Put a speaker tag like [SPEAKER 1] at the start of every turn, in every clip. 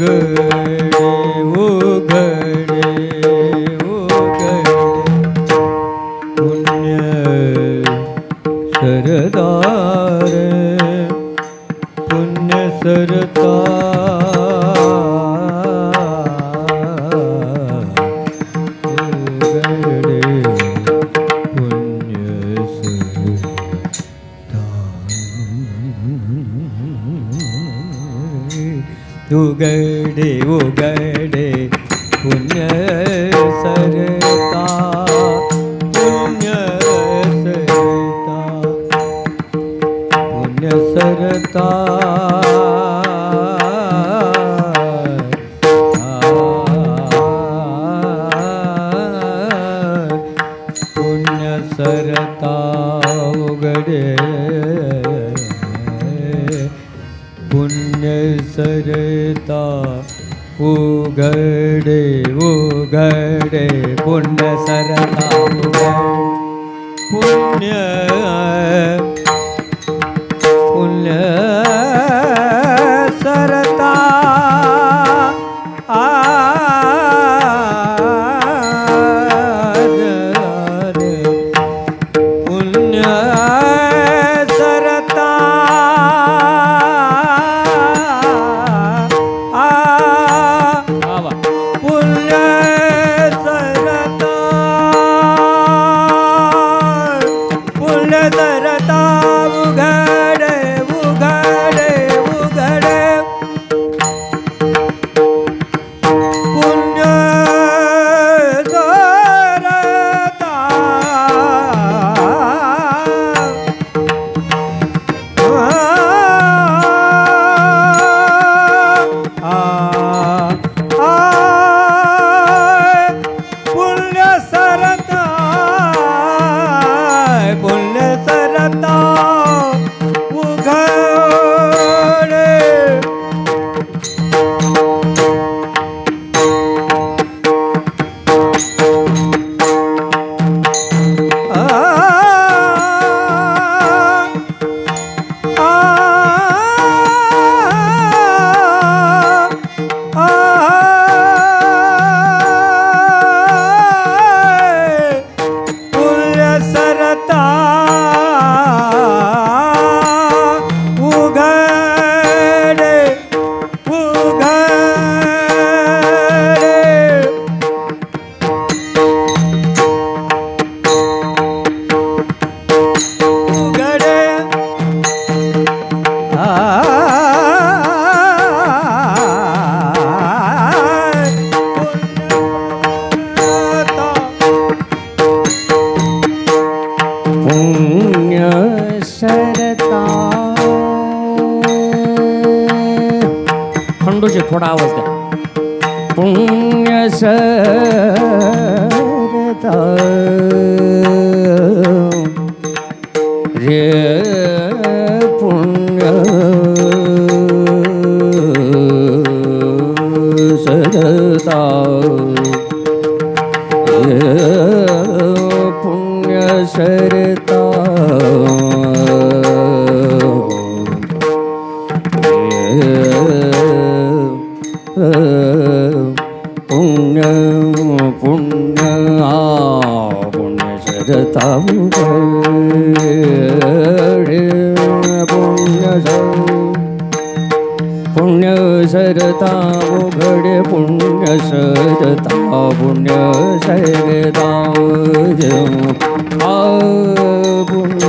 [SPEAKER 1] उघडे उघडे उघडे पुण्य सरदार पुण्य उघडे उघडे पुण्य सरता पुण्य सरता पुण्य सरता पुण्य सरता उघडे पुण्य सरता उघडे उघडे पुण्य सरता पुण्य पुण्य सरता पुण्य सरता सरता उघडे उघडे उघडे पुण्य सरता पुण्य सरता पुण्य सरता उघडे खंडूचे थोडा आवाज द्या पुण्य सरता रे पुण्य सरता पुण्य सरता पुण्य पुण्य पुण्य सरता उघडे पुण्य पुण्य सरता उघडे पुण्य सरता पुण्य सरता पुण्य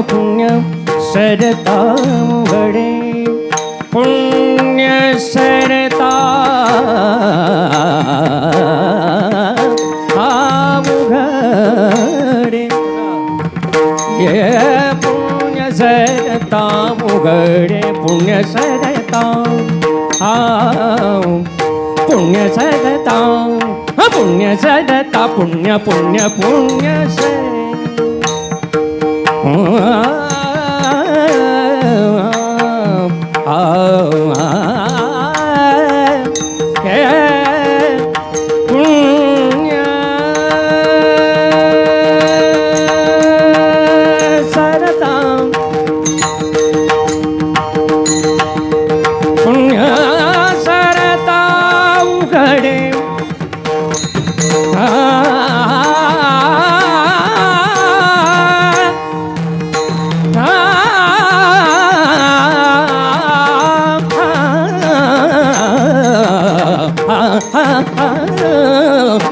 [SPEAKER 1] पुण्य सरता पुण्य सदता पुण्य सदता पुण्य पुण्य पुण्य पुण्य सरता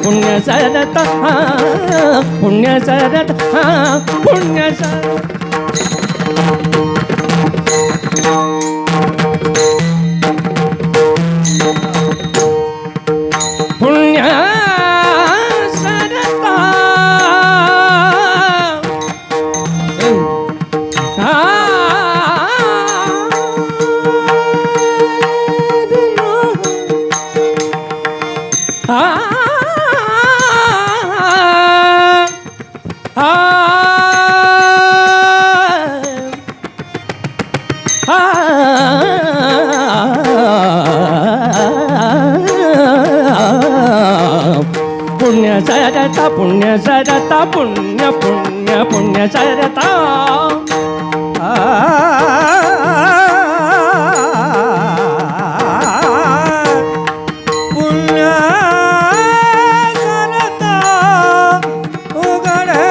[SPEAKER 1] पुण्य सरता पुण्य सरता पुण्य सरता पुण्य सरता पुण्य सरता पुण्य पुण्य पुण्य सरता पुण्य सरता उघडे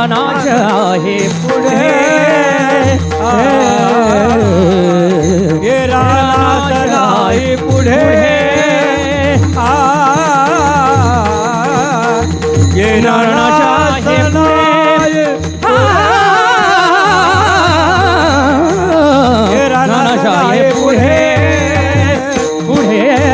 [SPEAKER 1] नाश आहे पुढे नाश आहे पुढे नाश आहे नाश आहे पुढे पुढे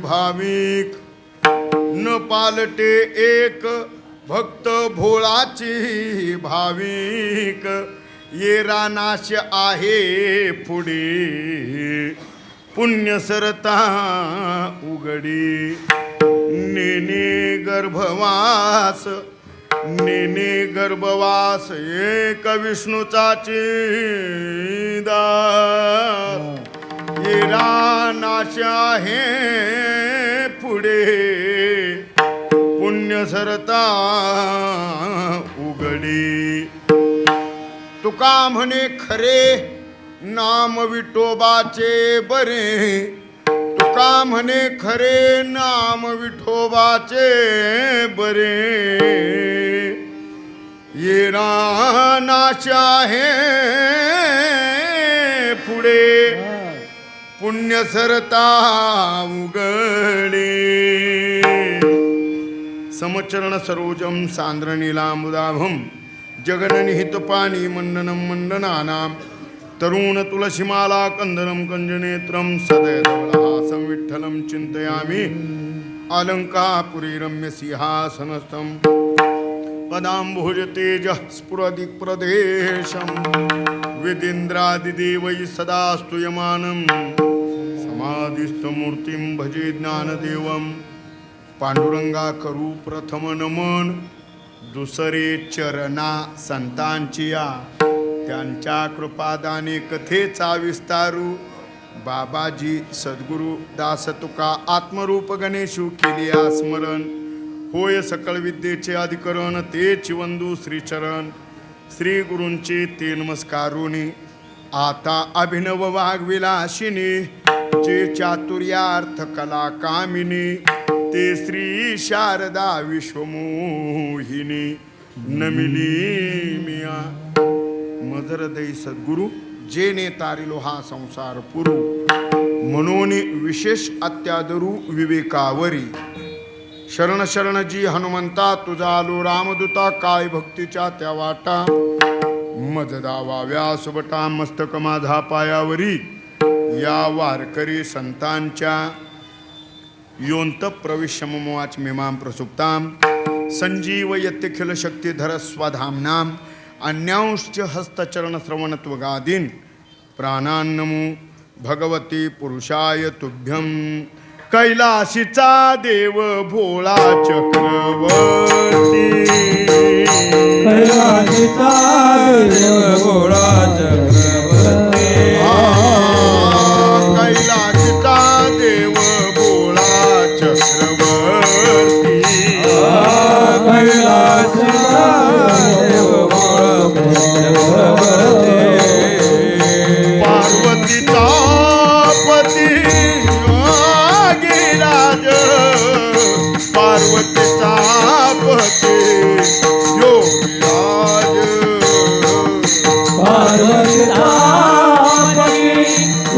[SPEAKER 2] भाविक न पालटे एक भक्त भोळाची भाविक ये रानाश आहे पुढे पुण्य सरता उघडी नेने गर्भवास नेने गर्भवास एक विष्णूचा दास ये रानाश आहे पुढे पुण्य सरता उघडी तुका म्हणे खरे नाम विठोबाचे बरे तुका म्हणे खरे नाम विठोबाचे बरे ये रानाश आहे पुढे पुण्य सरता उघडे समचरण सरोजम सांद्रनीलामुदाभम जगननिहित पाणी मंडनम मंडनानाम तरुण तुलसीमाला कंदनम कंजनेत्रम सदैवलहासं विठ्ठलं चिंतयामि अलंकापुरी रम्य सिंहासनस्थं पदाम्भुज तेज स्फुरदिक् प्रदेशं विदिन्द्रादिदेवैः सदा स्तूयमानं समाधिस्थमूर्तिं भजे ज्ञानदेवं पांडुरंगा करू प्रथम नमन दुसरे चरणा संतांचिया त्यांच्या कृपादाने कथेचा विस्तारू बाबाजी सद्गुरु दास तुका आत्मरूप गणेशू केली स्मरण होय सकळ विद्येचे अधिकरण ते चिवंदू श्रीचरण श्री गुरूंचे ते नमस्कारुनी आता अभिनव वाग्विलासिनी जे चातुर्यार्थ कला कामिनी ते श्री शारदा विश्वमोहिनी नमिली मिया मदरदै सद्गुरु जेने तारिलो हा संसार पुरू म्हणून विशेष अत्यादरू विवेकावरी शरण शरण जी हनुमंता तुझा आलो रामदूता काय भक्तीच्या त्या वाटा मज दावा व्यासुबटा मस्तक माझा पायावरी या वारकरी संतांच्या योंत प्रविश्य ममवाच मिमां प्रसुप्तां संजीव यत्यखिल शक्तिधर स्वधाम्नां अन्यांश्च हस्तचरण श्रवणत्वगादीन् प्राणान्नमो भगवती पुरुषाय तुभ्यं कैलाशीचा देव भोळा चक्रवर्ती
[SPEAKER 3] कैलाशीचा देव भोळा चक्रवर्ती
[SPEAKER 2] कैलाशीचा देव भोळा चक्रवर्ती
[SPEAKER 3] कैलाशीचा देव भोळा
[SPEAKER 2] पार्वतीचा पती गिराज पार्वतीचा पती योगिराज
[SPEAKER 3] पार्वतीचा पती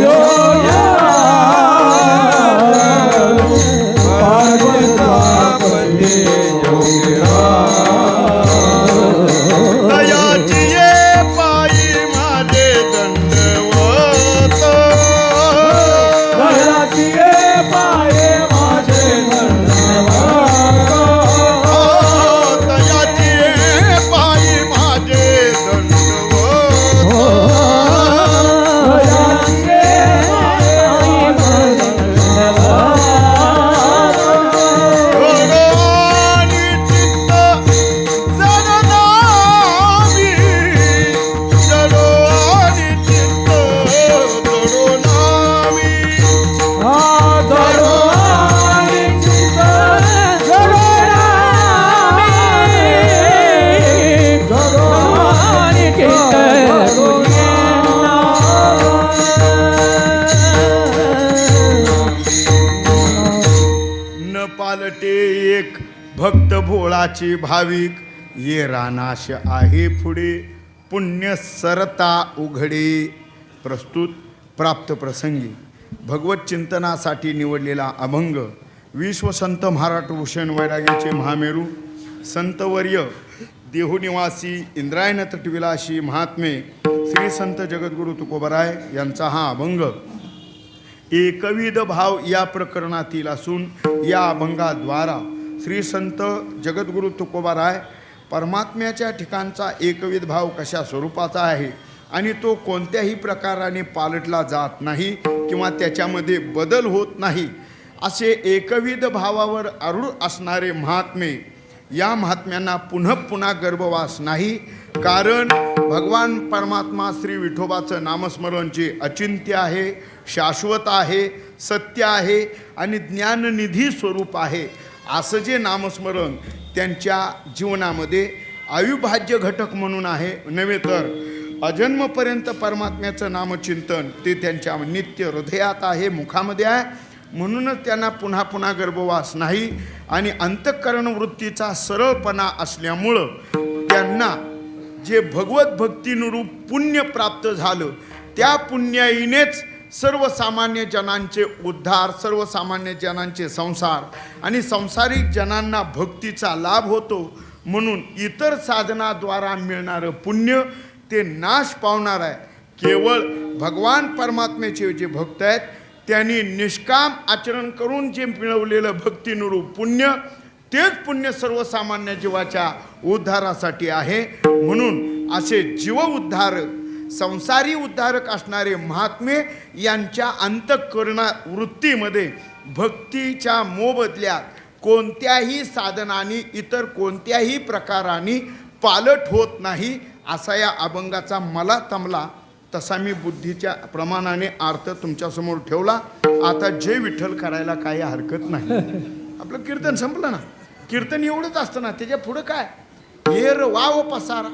[SPEAKER 3] योगिराज पार्वतीचा पती योगिराज
[SPEAKER 2] दयाची ये पायी माझे दंडवत
[SPEAKER 3] दयाची ये पाये माझे दंडवत
[SPEAKER 2] दयाची ये पायी माझे दंडवत
[SPEAKER 3] दयाची ये पाये माझे दंडवत
[SPEAKER 2] भगवानी चित्त जडनामी जडोनी चित्त जडोनामी न पालटे एक भक्त भोळाची भाविक ये रानाश आहे पुढे पुण्य सरता उघडे प्रस्तुत प्राप्त प्रसंगी भगवत चिंतनासाठी निवडलेला अभंग विश्वसंत महाराष्ट्रभूषण वैराग्याचे महामेरू संतवर्य देहुनिवासी इंद्रायण तटविलासी महात्मे श्री संत जगद्गुरु तुकोबराय यांचा हा अभंग एकविध भाव या प्रकरणातील असून या अभंगाद्वारा श्री संत जगद्गुरु तुकोबाराय परमात्म्याच्या ठिकाणचा एकविध भाव कशा स्वरूपाचा आहे आणि तो कोणत्याही प्रकाराने पालटला जात नाही किंवा त्याच्यामध्ये बदल होत नाही असे एकविध भावावर आरूढ असणारे महात्मे, या महात्म्यांना पुन्हा पुन्हा गर्भवास नाही. कारण भगवान परमात्मा श्री विठोबाचं नामस्मरण जे अचिंत्य आहे, शाश्वत आहे, सत्य आहे आणि ज्ञाननिधी स्वरूप आहे, असं जे नामस्मरण त्यांच्या जीवनामध्ये अविभाज्य घटक म्हणून आहे, नव्हे तर अजन्मपर्यंत परमात्म्याचं नामचिंतन ते त्यांच्या नित्य हृदयात आहे, मुखामध्ये आहे. म्हणूनच त्यांना पुन्हा पुन्हा गर्भवास नाही आणि अंतःकरण वृत्तीचा सरळपणा असल्यामुळं त्यांना जे भगवत भक्तीनुरूप पुण्य प्राप्त झालं, त्या पुण्याईनेच सर्वसामान्य जनांचे उद्धार, सर्वसामान्य जनांचे संसार आणि संसारिक जनांना भक्तीचा लाभ होतो. म्हणून इतर साधनाद्वारा मिळणारं पुण्य ते नाश पावणार आहे. केवळ भगवान परमात्म्याचे जे भक्त आहेत त्यांनी निष्काम आचरण करून जे मिळवलेलं भक्तीनुरूप पुण्य, तेच पुण्य सर्वसामान्य जीवाच्या उद्धारासाठी आहे. म्हणून असे जीव उद्धारक, संसारी उद्धारक असणारे महात्मे यांच्या अंतःकरण वृत्तीमध्ये भक्तीच्या मोबदल्यात कोणत्याही साधनाने, इतर कोणत्याही प्रकाराने पालट होत नाही, असा या अभंगाचा मला तमला. तसा मी बुद्धीच्या प्रमाणाने अर्थ तुमच्यासमोर ठेवला. आता जय विठ्ठल करायला काही हरकत नाही. आपलं कीर्तन संपलं ना. कीर्तन एवढंच असतं ना, त्याच्या पुढं काय हेर वाव पसारा.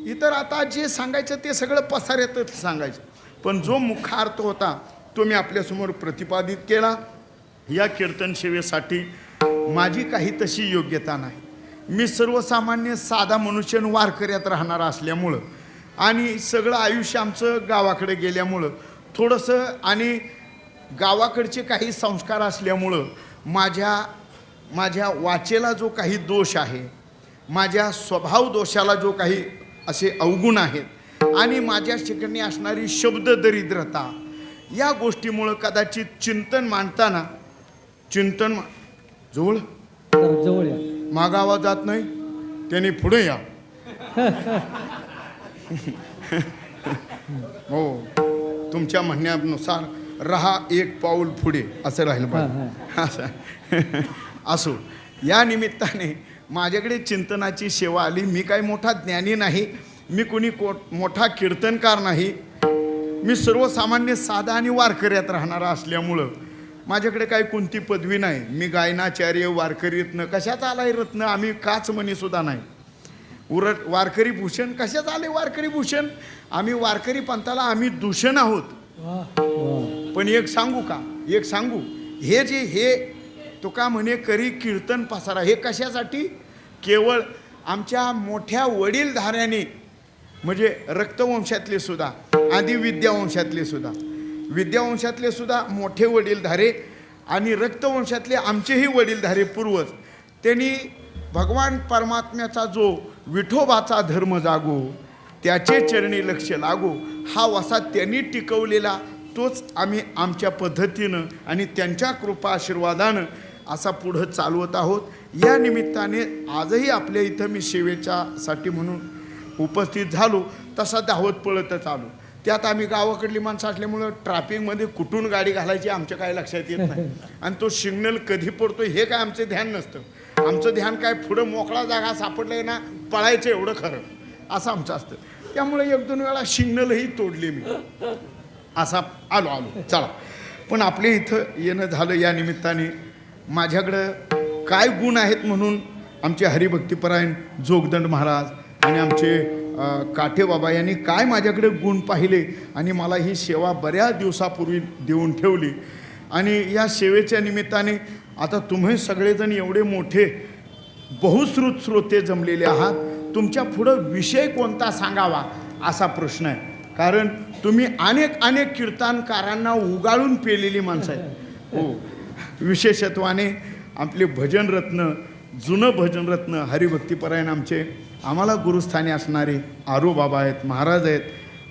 [SPEAKER 2] इतर आता जे सांगायचं ते सगळं पसाऱ्यातच सांगायचं, पण जो मुखार्थ होता तो मी आपल्यासमोर प्रतिपादित केला. या कीर्तन सेवेसाठी माझी काही तशी योग्यता नाही. मी सर्वसामान्य साधा मनुष्य वारकऱ्यात राहणारा असल्यामुळं आणि सगळं आयुष्य आमचं गावाकडे गेल्यामुळं थोडंसं आणि गावाकडचे काही संस्कार असल्यामुळं माझ्या वाचेला जो काही दोष आहे, माझ्या स्वभाव दोषाला जो काही असे अवगुण आहेत आणि माझ्या ठिकाणी असणारी शब्द दरिद्रता, या गोष्टीमुळं कदाचित चिंतन मांडताना जवळ
[SPEAKER 1] जवळ या.
[SPEAKER 2] मागा आवाज जात नाही, त्याने पुढे या. हो, तुमच्या म्हणण्यानुसार रहा एक पाऊल पुढे असं राहील पाहिजे. असं असो. या निमित्ताने माझ्याकडे चिंतनाची सेवा आली. मी काही मोठा ज्ञानी नाही, मी कोणी मोठा कीर्तनकार नाही. मी सर्वसामान्य साधा आणि वारकऱ्यात राहणारा असल्यामुळं माझ्याकडे काही कोणती पदवी नाही. मी गायनाचार्य, वारकरी रत्न, कशात आलाय रत्न आम्ही काच म्हणीसुद्धा नाही. उलट वारकरी भूषण, कशात आले वारकरी भूषण? आम्ही वारकरी पंथाला आम्ही दूषण आहोत. पण एक सांगू, हे तुका म्हणे करी कीर्तन पसारा, हे कशासाठी? केवळ आमच्या मोठ्या वडीलधाऱ्याने, म्हणजे रक्तवंशातले सुद्धा, आधी विद्यावंशातले सुद्धा मोठे वडीलधारे आणि रक्तवंशातले आमचेही वडीलधारे पूर्वज, त्यांनी भगवान परमात्म्याचा जो विठोबाचा धर्म जागो, त्याचे चरणी लक्ष लागो, हा वसा त्यांनी टिकवलेला, तोच आम्ही आमच्या पद्धतीनं आणि त्यांच्या कृपा आशीर्वादानं असा पुढं चालवत आहोत. या निमित्ताने आजही आपल्या इथं मी सेवेच्यासाठी म्हणून उपस्थित झालो. तसा धावत पळतच आलो. त्यात आम्ही गावाकडली माणसं असल्यामुळं ट्रॅफिकमध्ये कुठून गाडी घालायची आमच्या काय लक्षात येत नाही. आणि तो सिग्नल कधी पडतो हे काय आमचं ध्यान नसतं. आमचं ध्यान काय पुढं मोकळा जागा सापडलाय ना, पळायचं एवढं खरं, असं आमचं असतं. त्यामुळे 1-2 वेळा सिग्नलही तोडली मी. असा आलो चला. पण आपल्या इथं येणं झालं या निमित्ताने. माझ्याकडं काय गुण आहेत म्हणून आमचे हरिभक्तीपरायण जोगदंड महाराज आणि आमचे काठे बाबा यांनी काय माझ्याकडे गुण पाहिले आणि मला ही सेवा बऱ्याच दिवसापूर्वी देऊन ठेवली. आणि या सेवेच्या निमित्ताने आता तुम्ही सगळेजण एवढे मोठे बहुश्रुत श्रोते जमलेले आहात. तुमच्या पुढं विषय कोणता सांगावा असा प्रश्न आहे. कारण तुम्ही अनेक कीर्तनकारांना उगाळून पेलेली माणसं आहेत. हो, विशेषत्वाने आपले भजनरत्न, जुनं भजनरत्न हरिभक्तीपरायण आमचे आम्हाला गुरुस्थानी असणारे आरोबाबा आहेत, महाराज आहेत.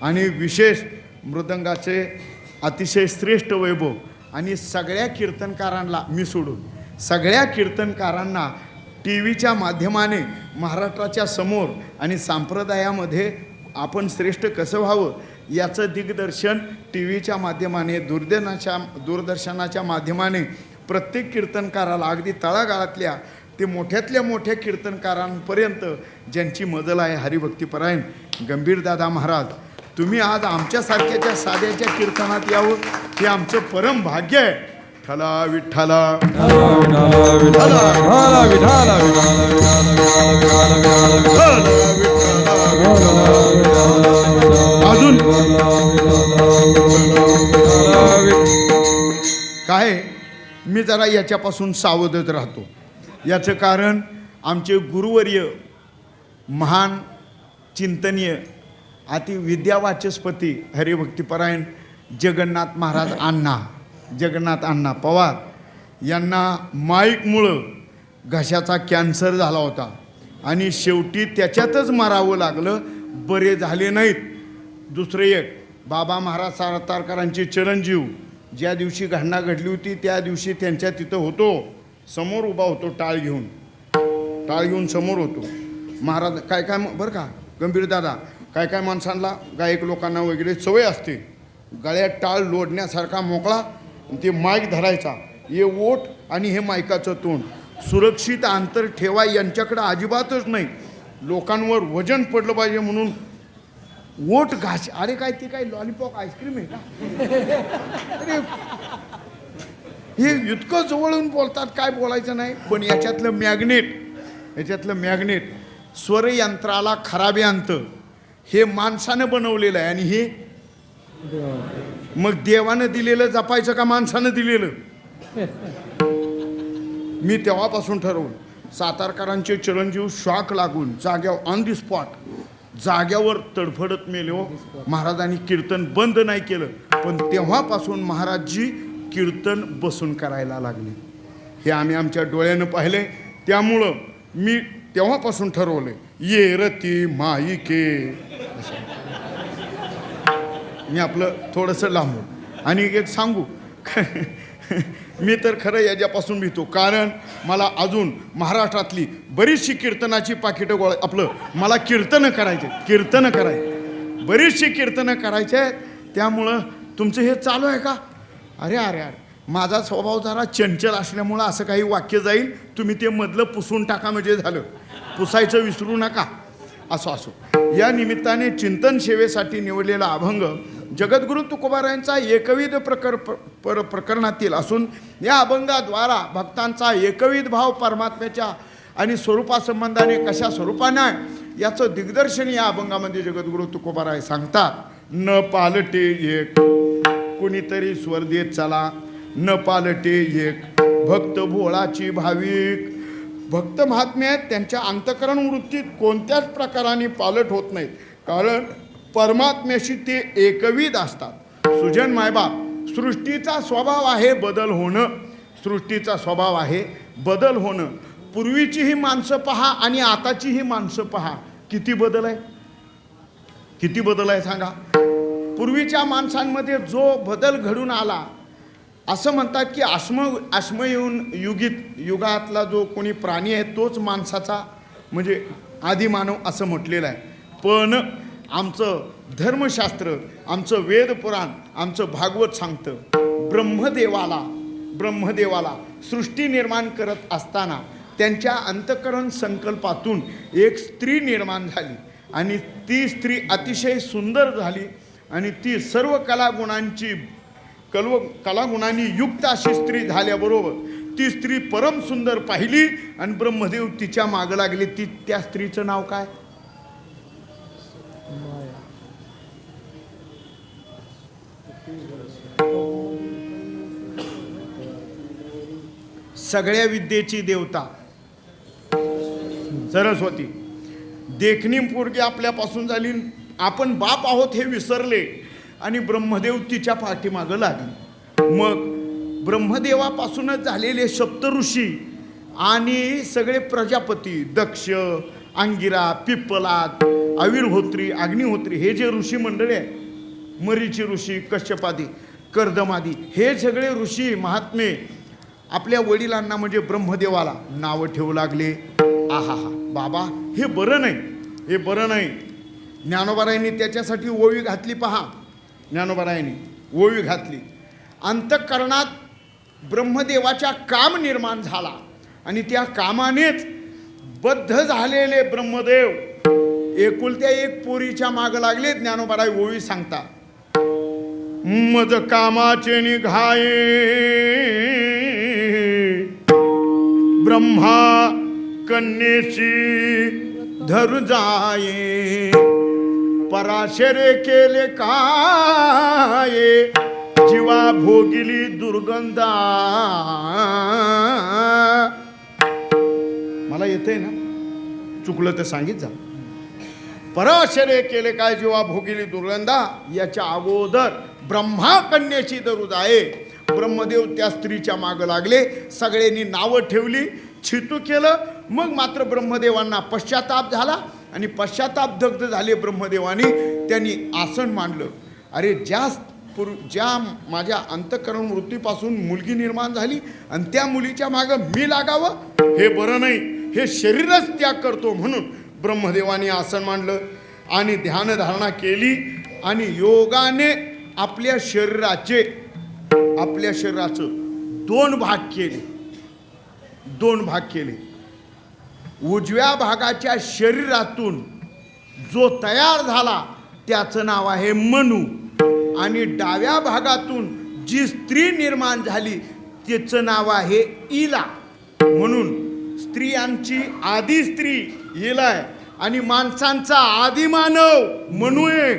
[SPEAKER 2] आणि विशेष मृदंगाचे अतिशय श्रेष्ठ वैभव आणि सगळ्या कीर्तनकारांना मी सोडून सगळ्या कीर्तनकारांना टी व्हीच्या माध्यमाने महाराष्ट्राच्या समोर आणि संप्रदायामध्ये आपण श्रेष्ठ कसं व्हावं याचं दिग्दर्शन टी व्हीच्या माध्यमाने दूरदर्शनाच्या माध्यमाने प्रत्येक कीर्तनकाराला अगदी तळागाळातल्या ते मोठ्यातल्या मोठ्या कीर्तनकारांपर्यंत ज्यांची मजल आहे हरिभक्तीपरायण गंभीरदादा महाराज, तुम्ही आज आमच्यासारख्याच्या साध्याच्या कीर्तनात यावं हे आमचं परम भाग्य आहे. ठला विठ्ठला अजून काय मी जरा याच्यापासून सावधच राहतो. याचं कारण आमचे गुरुवर्य महान चिंतनीय अति विद्यावाचस्पती हरिभक्तीपरायण जगन्नाथ महाराज जगन्नाथ अण्णा पवार यांना माईकमुळं घशाचा कॅन्सर झाला होता आणि शेवटी त्याच्यातच मरावं लागलं. बरे झाले नाहीत. दुसरे एक बाबा महाराज सातारकरांचे चिरंजीव ज्या दिवशी घटना घडली होती त्या दिवशी त्यांच्या तिथं होतो, समोर उभा होतो, टाळ घेऊन समोर होतो. महाराज काय बरं का गंभीरदादा, काय माणसांना गायक लोकांना वगैरे सवय असते गळ्यात टाळ लोडण्यासारखा मोकळा, ते माईक धरायचा, हे ओठ आणि हे माईकाचं तोंड, सुरक्षित अंतर ठेवा यांच्याकडे अजिबातच नाही. लोकांवर वजन पडलं पाहिजे म्हणून ओठ घास. अरे काय ते काय लॉलीपॉप आईस्क्रीम आहे का? अरे हे इतकं जवळून बोलतात काय बोलायचं नाही. पण याच्यातलं मॅग्नेट स्वरयंत्राला खराबे आणतं. हे माणसानं बनवलेलं आहे आणि हे मग देवानं दिलेलं जपायचं का माणसानं दिलेलं? मी तेव्हापासून ठरवलं. सातारकरांचे चिरंजीव शॉक लागून जाग्यावर ऑन दी स्पॉट जाग्यावर तडफडत मेले हो. महाराजांनी कीर्तन बंद नाही केलं, पण तेव्हापासून महाराजजी कीर्तन बसून करायला लागले. हे आम्ही आमच्या डोळ्यानं पाहिले. त्यामुळं मी तेव्हापासून ठरवलं ये रती माईके. मी आपलं थोडंसं लांबून आणि एक सांगू मी तर खरं याच्यापासून भीतो, कारण मला अजून महाराष्ट्रातली बरीचशी कीर्तनाची पाकिटं मला कीर्तनं करायचे बरीचशी कीर्तनं करायचे आहेत. त्यामुळं तुमचं हे चालू आहे का? अरे माझा स्वभाव जरा चंचल असल्यामुळं असं काही वाक्य जाईल, तुम्ही ते मधलं पुसून टाका म्हणजे झालं. पुसायचं विसरू नका. असो या निमित्ताने चिंतन सेवेसाठी निवडलेला अभंग जगद्गुरु तुकोबारायांचा एकविध प्रकरणातील असून या अभंगाद्वारा भक्तांचा एकविध भाव परमात्म्याच्या आणि स्वरूपासंबंधाने कशा स्वरूपाने आहे याचं दिग्दर्शन या अभंगामध्ये जगद्गुरु तुकोबाराय सांगतात. न पालटे एक कुणीतरी स्वर देत चला, न पालटे एक भक्त भोळाची भाविक. भक्त महात्मे आहेत, त्यांच्या अंतःकरण वृत्तीत कोणत्याच प्रकाराने पालट होत नाहीत, कारण परमात्म्याशी ते एकविध असतात. सुजन मायबाप, सृष्टीचा स्वभाव आहे बदल होणं. पूर्वीचीही माणसं पहा आणि आताचीही माणसं पहा, किती बदल आहे सांगा. पूर्वीच्या माणसांमध्ये जो बदल घडून आला, असं म्हणतात की युगातला जो कोणी प्राणी आहे तोच माणसाचा म्हणजे आदिमानव असं म्हटलेलं आहे. पण आमचं धर्मशास्त्र, आमचं वेदपुराण, आमचं भागवत सांगतं ब्रह्मदेवाला सृष्टी निर्माण करत असताना त्यांच्या अंतःकरण संकल्पातून एक स्त्री निर्माण झाली आणि ती स्त्री अतिशय सुंदर झाली आणि ती सर्व कलागुणांनी युक्त अशी स्त्री झाल्याबरोबर ती स्त्री परम सुंदर पाहिली आणि ब्रह्मदेव तिच्या मागं लागले. त्या स्त्रीचं नाव काय? सगळ्या विद्येची देवता सरस्वती. देखणी पोरगी आपल्यापासून झाली, आपण बाप आहोत हे विसरले आणि ब्रह्मदेव तिच्या पाठीमागं लागले. मग ब्रह्मदेवापासूनच झालेले सप्तऋषी आणि सगळे प्रजापती, दक्ष, अंगिरा, पिप्पलाद, अविर्होत्री, अग्निहोत्री, हे जे ऋषी मंडळी आहे, मरीची ऋषी, कश्यपादी, कर्दमादी हे सगळे ऋषी महात्मे आपल्या वडिलांना म्हणजे ब्रह्मदेवाला नावं ठेवू लागले. आहा हा बाबा हे बरं नाही, हे बरं नाही. ज्ञानोबारायांनी त्याच्यासाठी ओवी घातली. पहा, ज्ञानोबारायांनी ओवी घातली. अंतःकरणात ब्रह्मदेवाच्या काम निर्माण झाला आणि त्या कामानेच बद्ध झालेले ब्रह्मदेव एकुलत्या एक पोरीच्या माग लागले. ज्ञानोबाराय ओवी सांगता, मज कामाचे निघाये ब्रह्मा कन्येची धरू जाये, पराशरे केले काय जीवा भोगिली दुर्गंधा. मला येतंय ना, चुकलं तर सांगित जा. पराशरे केले काय जीवा भोगिली दुर्गंधा. याच्या अगोदर ब्रह्मा कन्येची धरू जाये. ब्रह्मदेव त्या स्त्रीच्या मागं लागले. सगळ्यांनी नावं ठेवली, छितू केलं. मग मात्र ब्रह्मदेवांना पश्चाताप झाला आणि पश्चाताप दग्ध झाले ब्रह्मदेवानी. त्यांनी आसन मांडलं. अरे ज्या माझ्या अंतःकरण वृत्तीपासून मुलगी निर्माण झाली आणि त्या मुलीच्या मागं मी लागावं, हे बरं नाही. हे शरीरच त्याग करतो म्हणून ब्रह्मदेवानी आसन मांडलं आणि ध्यानधारणा केली आणि योगाने आपल्या शरीराचं दोन भाग केले. उजव्या भागाच्या शरीरातून जो तयार झाला त्याचं नाव आहे मनु आणि डाव्या भागातून जी स्त्री निर्माण झाली त्याचं नाव आहे इला. म्हणून स्त्रियांची आदी स्त्री इला आहे आणि माणसांचा आदी मानव मनु आहे.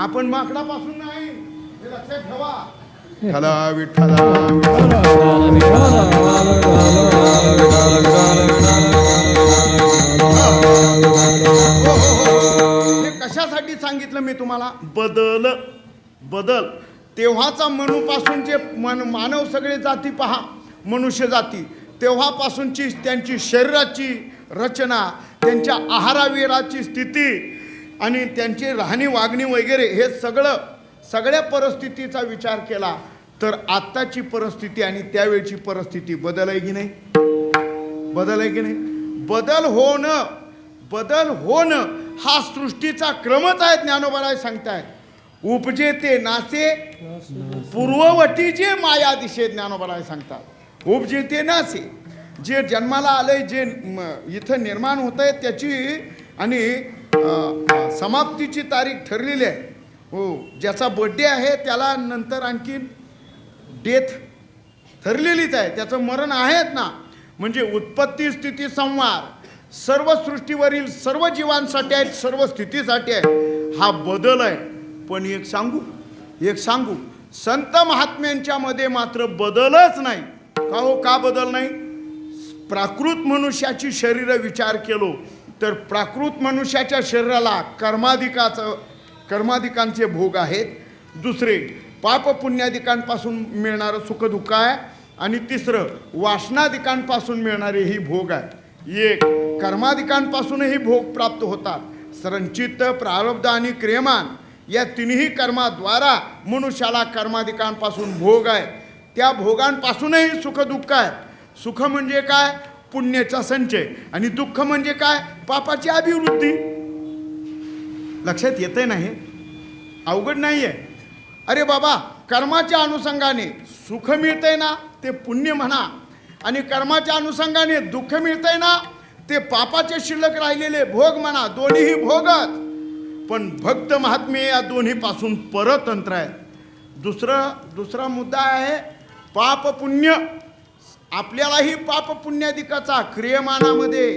[SPEAKER 2] आपण माकडापासून नाही, हे लक्षात ठेवा. विठ्ठला विठ्ठला हे कशासाठी सांगितलं मी तुम्हाला? बदल तेव्हाचा मनुपासून जे मानव सगळे जाती पहा, मनुष्य जाती, तेव्हापासूनची त्यांची शरीराची रचना, त्यांच्या आहाराविहाराची स्थिती आणि त्यांची राहणी वागणी वगैरे हे सगळ्या परिस्थितीचा विचार केला तर आत्ताची परिस्थिती आणि त्यावेळची परिस्थिती बदल आहे की नाही? बदल होणं हा सृष्टीचा क्रमच आहे. ज्ञानोबाराय सांगतायत, उपजे ते नासे पूर्ववटी जे माया दिशे. ज्ञानोबाराय सांगतात उपजे ते नासे, जे जन्माला आलंय, जे इथं निर्माण होत आहे त्याची आणि समाप्तीची तारीख ठरलेली आहे. हो, ज्याचा बर्थडे आहे त्याला नंतर आणखीन डेथ ठरलेलीच आहे, त्याचं मरण आहेच ना. म्हणजे उत्पत्ती स्थिती संहार सर्व सृष्टीवरील सर्व जीवांसाठी आहे, सर्व स्थितीसाठी आहे. हा बदल आहे. पण एक सांगू संत महात्म्यांच्या मध्ये मात्र बदलच नाही. का बदल नाही? प्राकृत मनुष्याची शरीर विचार केलो तर प्राकृत मनुष्याच्या शरीराला कर्माधिकांचे भोग आहेत. दुसरे पाप पुण्याधिकांपासून मिळणारं सुख दुःख आहे आणि तिसरं वासनाधिकांपासून मिळणारे ही भोग आहे. एक कर्माधिकांपासूनही भोग प्राप्त होतात. संचित, प्रारब्ध आणि क्रियमान या तिन्ही कर्माद्वारा मनुष्याला कर्माधिकांपासून भोग आहे. त्या भोगांपासूनही सुख दुःख आहे. सुख म्हणजे काय? पुण्याचा संचय. आणि दुःख म्हणजे काय? पापाची अभिवृद्धी. लक्षात येतंय नाही? अवघड नाही आहे. अरे बाबा, कर्माच्या अनुषंगाने सुख मिळतंय ना, ते पुण्य म्हणा, आणि कर्माच्या अनुषंगाने दुःख मिळतंय ना, ते पापाचे शिल्लक राहिलेले भोग म्हणा. दोन्हीही भोगच. पण भक्त महात्मे या दोन्हीपासून परतंत्र आहेत. दुसरा मुद्दा आहे पाप पुण्य. आपल्यालाही पाप पुण्याधिकाचा क्रियमानामध्ये,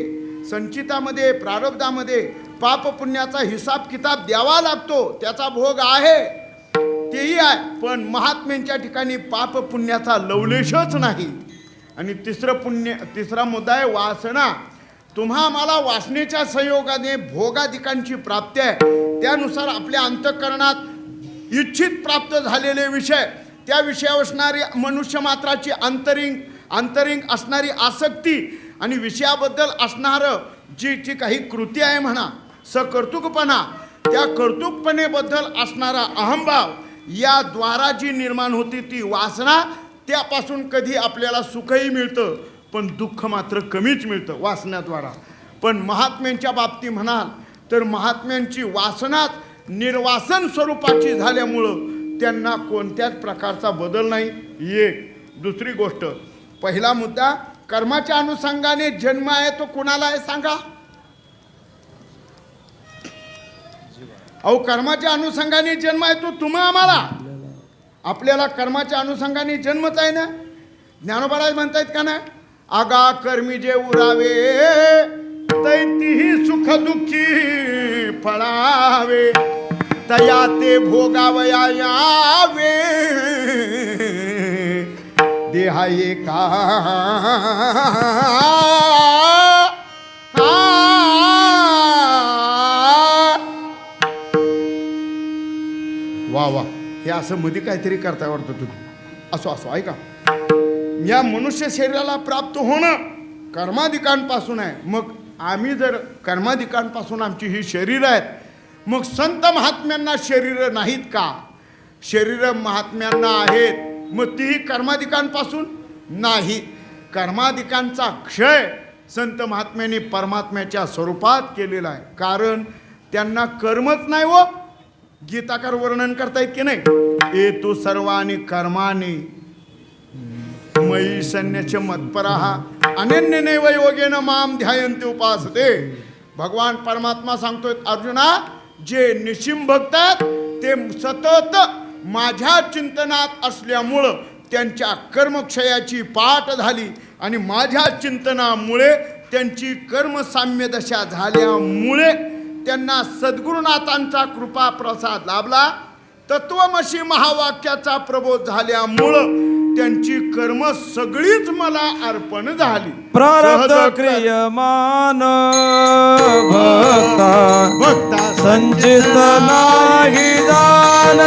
[SPEAKER 2] संचितामध्ये, प्रारब्धामध्ये पाप पुण्याचा हिसाब किताब द्यावा लागतो. त्याचा भोग आहे, तेही आहे. पण महात्म्यांच्या ठिकाणी पाप पुण्याचा लवलेशच नाही. आणि तिसरा मुद्दा आहे वासना. तुम्हा मला वासनेच्या संयोगाने भोगाधिकांची प्राप्ती आहे. त्यानुसार आपल्या अंतःकरणात इच्छित प्राप्त झालेले विषय, त्या विषयावर असणारी मनुष्य मात्राची अंतरिंग असणारी आसक्ती आणि विषयाबद्दल असणारं जी काही कृती आहे म्हणा, सकर्तुकपणा, त्या कर्तुकपणेबद्दल असणारा अहंभाव, या द्वारा जी निर्माण होती ती वासना, त्यापासून कधी आपल्याला सुखही मिळतं पण दुःख मात्र कमीच मिळतं वासनाद्वारा. पण महात्म्यांच्या बाबतीत म्हणाल तर महात्म्यांची वासनाच निर्वासन स्वरूपाची झाल्यामुळं त्यांना कोणत्याच प्रकारचा बदल नाही. एक दुसरी गोष्ट, पहिला मुद्दा, कर्माच्या अनुषंगाने जन्म आहे तो कुणाला आहे सांगा? अहो कर्माच्या अनुषंगाने जन्म आहे तो तुम्हा आम्हाला, आपल्याला कर्माच्या अनुषंगाने जन्मच आहे ना. ज्ञानोबा महाराज म्हणतायत का ना, आगा कर्मी जे उरावे तैतीही सुख दुःखी फळावे, तया ते भोगावया यावे, देहा एका वा वा. हे असं मध्ये काहीतरी करता वाटतं तुम्ही. असो असो ऐका, या मनुष्य शरीराला प्राप्त होणं कर्माधिकांपासून आहे. मग आम्ही जर कर्माधिकांपासून आमची ही शरीर आहेत, मग संत महात्म्यांना शरीर नाहीत का? शरीर महात्म्यांना आहेत, मग तीही कर्माधिकांपासून नाही. कर्माधिकांचा क्षय संत महात्म्यांनी परमात्म्याच्या स्वरूपात केलेला आहे. कारण त्यांना कर्मच नाही. व गीताकार वर्णन करतायत की नाही, ए तू सर्वानी कर्मानी मयी संन्यच मत्पराः अनन्यनेव योगेन माम ध्यायन्ति उपासते. भगवान परमात्मा सांगतोय, अर्जुना, जे निशिम भक्त आहेत ते सतत माझ्या चिंतनात असल्यामुळं त्यांच्या कर्मक्षयाची पाठ झाली आणि माझ्या चिंतनामुळे त्यांची कर्मसाम्य दशा झाल्यामुळे त्यांना सद्गुरुनाथांचा कृपा प्रसाद लाभला. तत्वमसी महावाक्याचा प्रबोध झाल्यामुळं त्यांची कर्म सगळीच मला अर्पण झाली.
[SPEAKER 3] प्रारब्ध क्रियमान भक्ता संचित नाही जाण,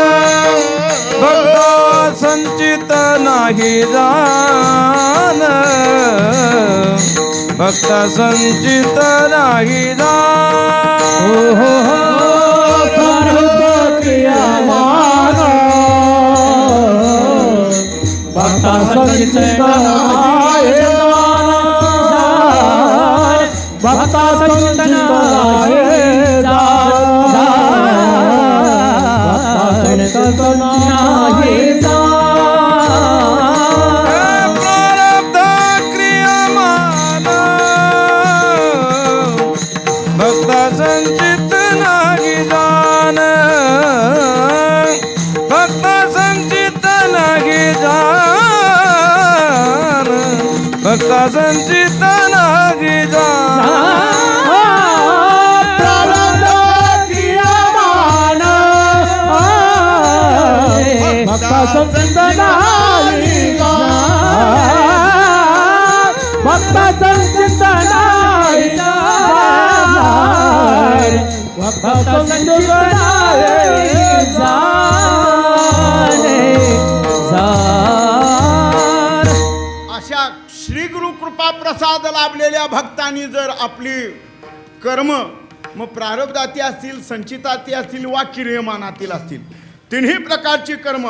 [SPEAKER 3] भक्ता संचित नाही जाण, भक्ता संचित नाही जाण.
[SPEAKER 1] प्रारब्ध क्रियामान भक्ता संचित नाही जाण, भक्ता संचित नाही जाण, भक्ता संचित नाही जाण.
[SPEAKER 3] प्रारब्ध क्रियमान भक्ता संचित नाही जाण, भक्ता संचित नाही जाण, भक्ता संचित नाही जाण.
[SPEAKER 1] प्रारब्ध क्रियामान भक्ता संचित नाही जाण, भक्ता संचित नाही जाण, भक्ता संचित नाही जाण.
[SPEAKER 2] अशा श्री गुरु कृपा प्रसाद लाभलेल्या भक्तांनी जर आपली कर्म मग प्रारब्धाती असतील, संचिताती असतील वा क्रियमानातील असतील, तिन्ही प्रकारची कर्म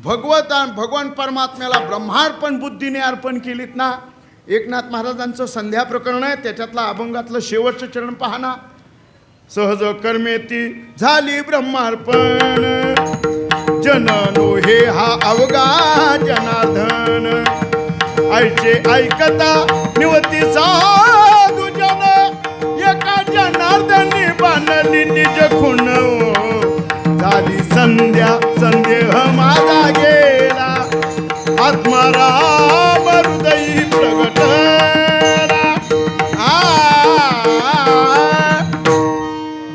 [SPEAKER 2] भगवान परमात्म्याला ब्रह्मार्पण बुद्धीने अर्पण केलीत ना. एकनाथ महाराजांचं संध्या प्रकरण आहे, त्याच्यातला अभंगातलं शेवटचं चरण पाहना. सहज कर्मेती झाली ब्रह्मार्पण, जननो हे हा अवघा जनार्दन, ऐचे ऐकता निवती साधू जन, एका जनार्दनी बांधली निज खुण, झाली संध्या संदेह माझा गेला, आत्माराम हृदयी प्रगटला.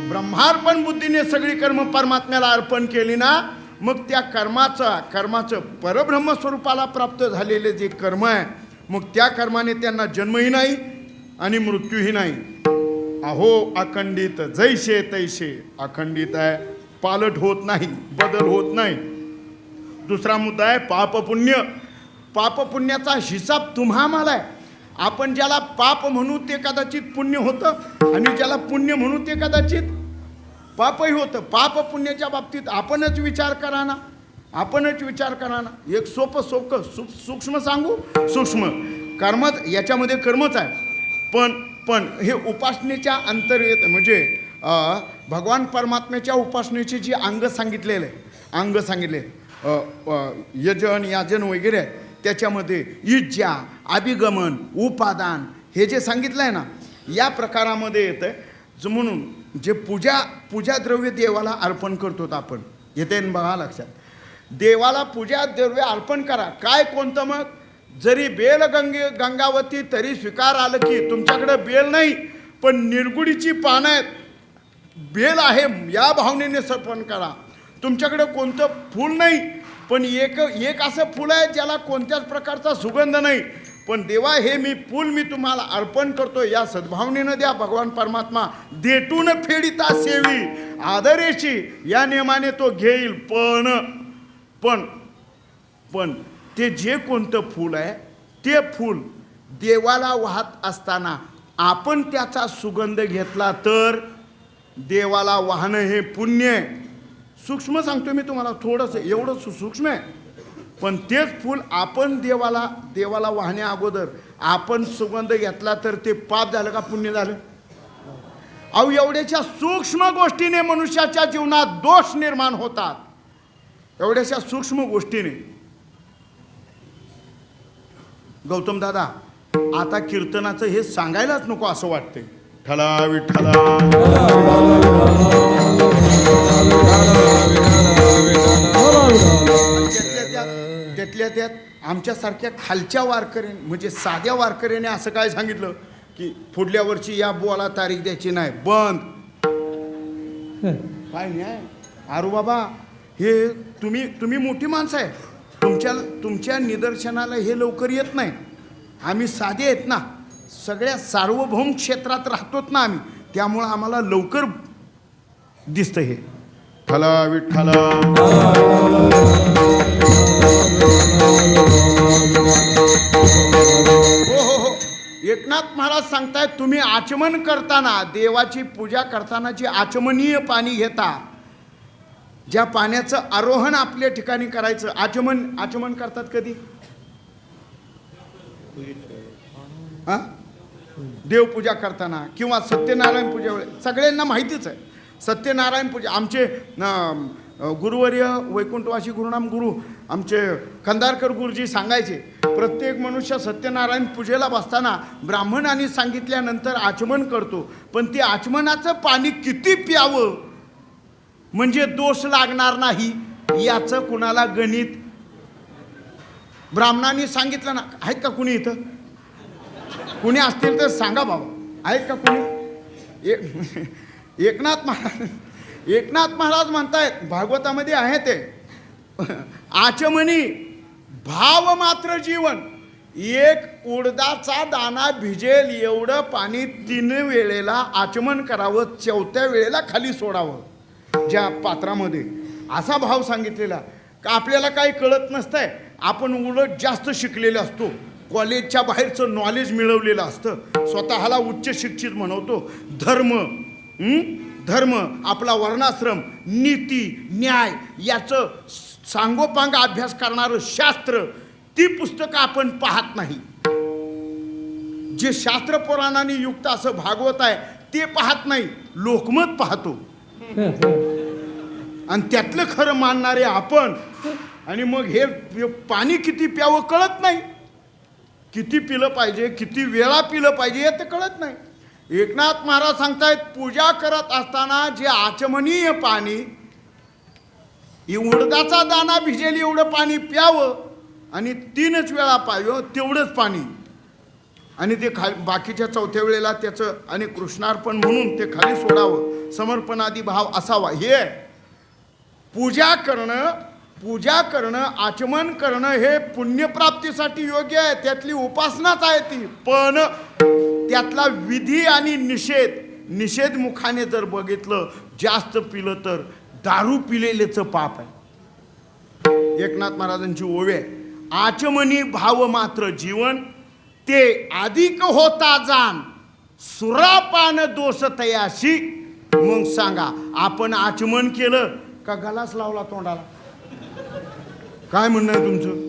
[SPEAKER 2] ब्रह्मार्पण बुद्धीने सगळी कर्म परमात्म्याला अर्पण केली ना, मग त्या कर्माचं परब्रह्म स्वरूपाला प्राप्त झालेले जे कर्म आहे, मग त्या कर्माने त्यांना जन्मही नाही आणि मृत्यूही नाही. अहो अखंडित जैसे तैसे अखंडित आहे, पालट होत नाही, बदल होत नाही. दुसरा मुद्दा आहे पाप पुण्य. पाप पुण्याचा हिसाब तुम्हा आम्हाला आहे. आपण ज्याला पाप म्हणू ते कदाचित पुण्य होतं आणि ज्याला पुण्य म्हणू ते कदाचित पापही होतं. पाप पुण्याच्या बाबतीत आपणच विचार करा ना. आपणच विचार करा ना. एक सोपं सूक्ष्म सांगू. सूक्ष्म कर्म याच्यामध्ये कर्मच आहे. पण हे उपासनेच्या अंतर्गत म्हणजे भगवान परमात्म्याच्या उपासनेची जी अंग सांगितलेले यजन याजन वगैरे त्याच्यामध्ये इज्जा अभिगमन उपादान हे जे सांगितलं आहे ना, या प्रकारामध्ये येतं. म्हणून जे पूजा द्रव्य देवाला अर्पण करतो आपण, येते बघा लक्षात. देवाला पूजा द्रव्य अर्पण करा. काय कोणतं मग? जरी बेल गंगावती तरी स्वीकार आलं की तुमच्याकडे बेल नाही पण निरगुडीची पानं आहेत, बेल आहे या भावनेने अर्पण करा. तुमच्याकडे कोणतं फूल नाही पण एक असं फूल आहे ज्याला कोणत्याच प्रकारचा सुगंध नाही, पण देवा हे फूल मी तुम्हाला अर्पण करतो या सद्भावनेनं द्या. भगवान परमात्मा देटून फेडिता सेवी आदरेची या नियमाने तो घेईल. पण ते जे कोणतं फूल आहे ते फूल देवाला वाहत असताना आपण त्याचा सुगंध घेतला तर देवाला वाहणं हे पुण्य आहे. सूक्ष्म सांगतो मी तुम्हाला, थोडंसं एवढं सूक्ष्म आहे. पण तेच फूल आपण देवाला वाहण्या अगोदर आपण सुगंध घेतला तर ते पाप झालं का पुण्य झालं? अहो एवढ्याच्या सूक्ष्म गोष्टीने मनुष्याच्या जीवनात दोष निर्माण होतात. एवढ्याशा सूक्ष्म गोष्टीने. गौतम दादा आता कीर्तनाचं हे सांगायलाच नको असं वाटतंय. ठला विठ्ठला त्यातल्या त्यात आमच्यासारख्या खालच्या वारकऱ्याने म्हणजे साध्या वारकऱ्याने असं काय सांगितलं की पुढल्या वर्षी या बुवाला तारीख द्यायची नाही, बंद. काय न्याय आरू बाबा? हे तुम्ही मोठी माणसं आहे, तुमच्या निदर्शनाला हे लवकर येत नाही. आम्ही साधे आहेत ना, सगळ्या सार्वभौम क्षेत्रात राहतोत ना आम्ही, त्यामुळं आम्हाला लवकर दिसतं हे. ठला विठ्ठला हो. एकनाथ महाराज सांगतायत तुम्ही आचमन करताना, देवाची पूजा करताना जे आचमनीय पाणी घेता, ज्या पाण्याचं आरोहण आपल्या ठिकाणी करायचं. आचमन करतात कधी? देवपूजा करताना किंवा सत्यनारायण पूजा वेळेस सगळ्यांना माहितीच आहे. सत्यनारायण पूजा आमचे गुरुवर्य वैकुंठवासी गुरुनाम गुरु आमचे खंदारकर गुरुजी सांगायचे, प्रत्येक मनुष्य सत्यनारायण पूजेला बसताना ब्राह्मणांनी सांगितल्यानंतर आचमन करतो, पण ते आचमनाचं पाणी किती प्यावं म्हणजे दोष लागणार नाही याचं कुणाला गणित. ब्राह्मणांनी सांगितलं ना, आहेत का कुणी इथं? कुणी असतील तर सांगा बाबा, आहेत का कुणी? एकनाथ महाराज म्हणतायत भागवतामध्ये आहे ते, आचमनी भाव मात्र जीवन. एक उडदाचा दाना भिजेल एवढं पाणी 3 वेळेला आचमन करावं, 4थ्या वेळेला खाली सोडावं ज्या पात्रामध्ये. असा भाव सांगितलेला का आपल्याला काही कळत नसतंय, आपण उलट जास्त शिकलेले असतो, कॉलेजच्या बाहेरचं नॉलेज मिळवलेलं असतं, स्वतःला उच्च शिक्षित म्हणवतो. धर्म आपला वर्णाश्रम नीती न्याय याचं सांगोपांग अभ्यास करणारं शास्त्र, ती पुस्तकं आपण पाहत नाही. जे शास्त्र पुराणांनी युक्त असं भागवत आहे ते पाहत नाही, लोकमत पाहतो. आणि त्यातलं खरं मानणारे आपण. आणि मग हे पाणी किती प्यावं कळत नाही, किती पिलं पाहिजे, किती वेळा पिलं पाहिजे हे तर कळत नाही. एकनाथ महाराज सांगतायत पूजा करत असताना जे आचमनीय पाणी, उडदाचा दाना भिजेल एवढं पाणी प्यावं आणि 3च वेळा प्यावं तेवढंच पाणी. आणि ते बाकीच्या 4थ्या वेळेला त्याचं आणि कृष्णार्पण म्हणून ते खाली सोडावं, समर्पणादी भाव असावा. हे पूजा करणं आचमन करणं हे पुण्यप्राप्तीसाठी योग्य आहे, त्यातली उपासनाच आहे ती. पण त्यातला विधी आणि निषेध मुखाने जर बघितलं, जास्त पिलं तर दारू पिलेलेचं पाप आहे. एकनाथ महाराजांची ओवी आहे, आचमनी भाव मात्र जीवन, ते अधिक होता जाण सुरापान दोष तयाशी. मग सांगा, आपण आचमन केलं का गलास लावला तोंडाला? काय म्हणणं आहे तुमचं?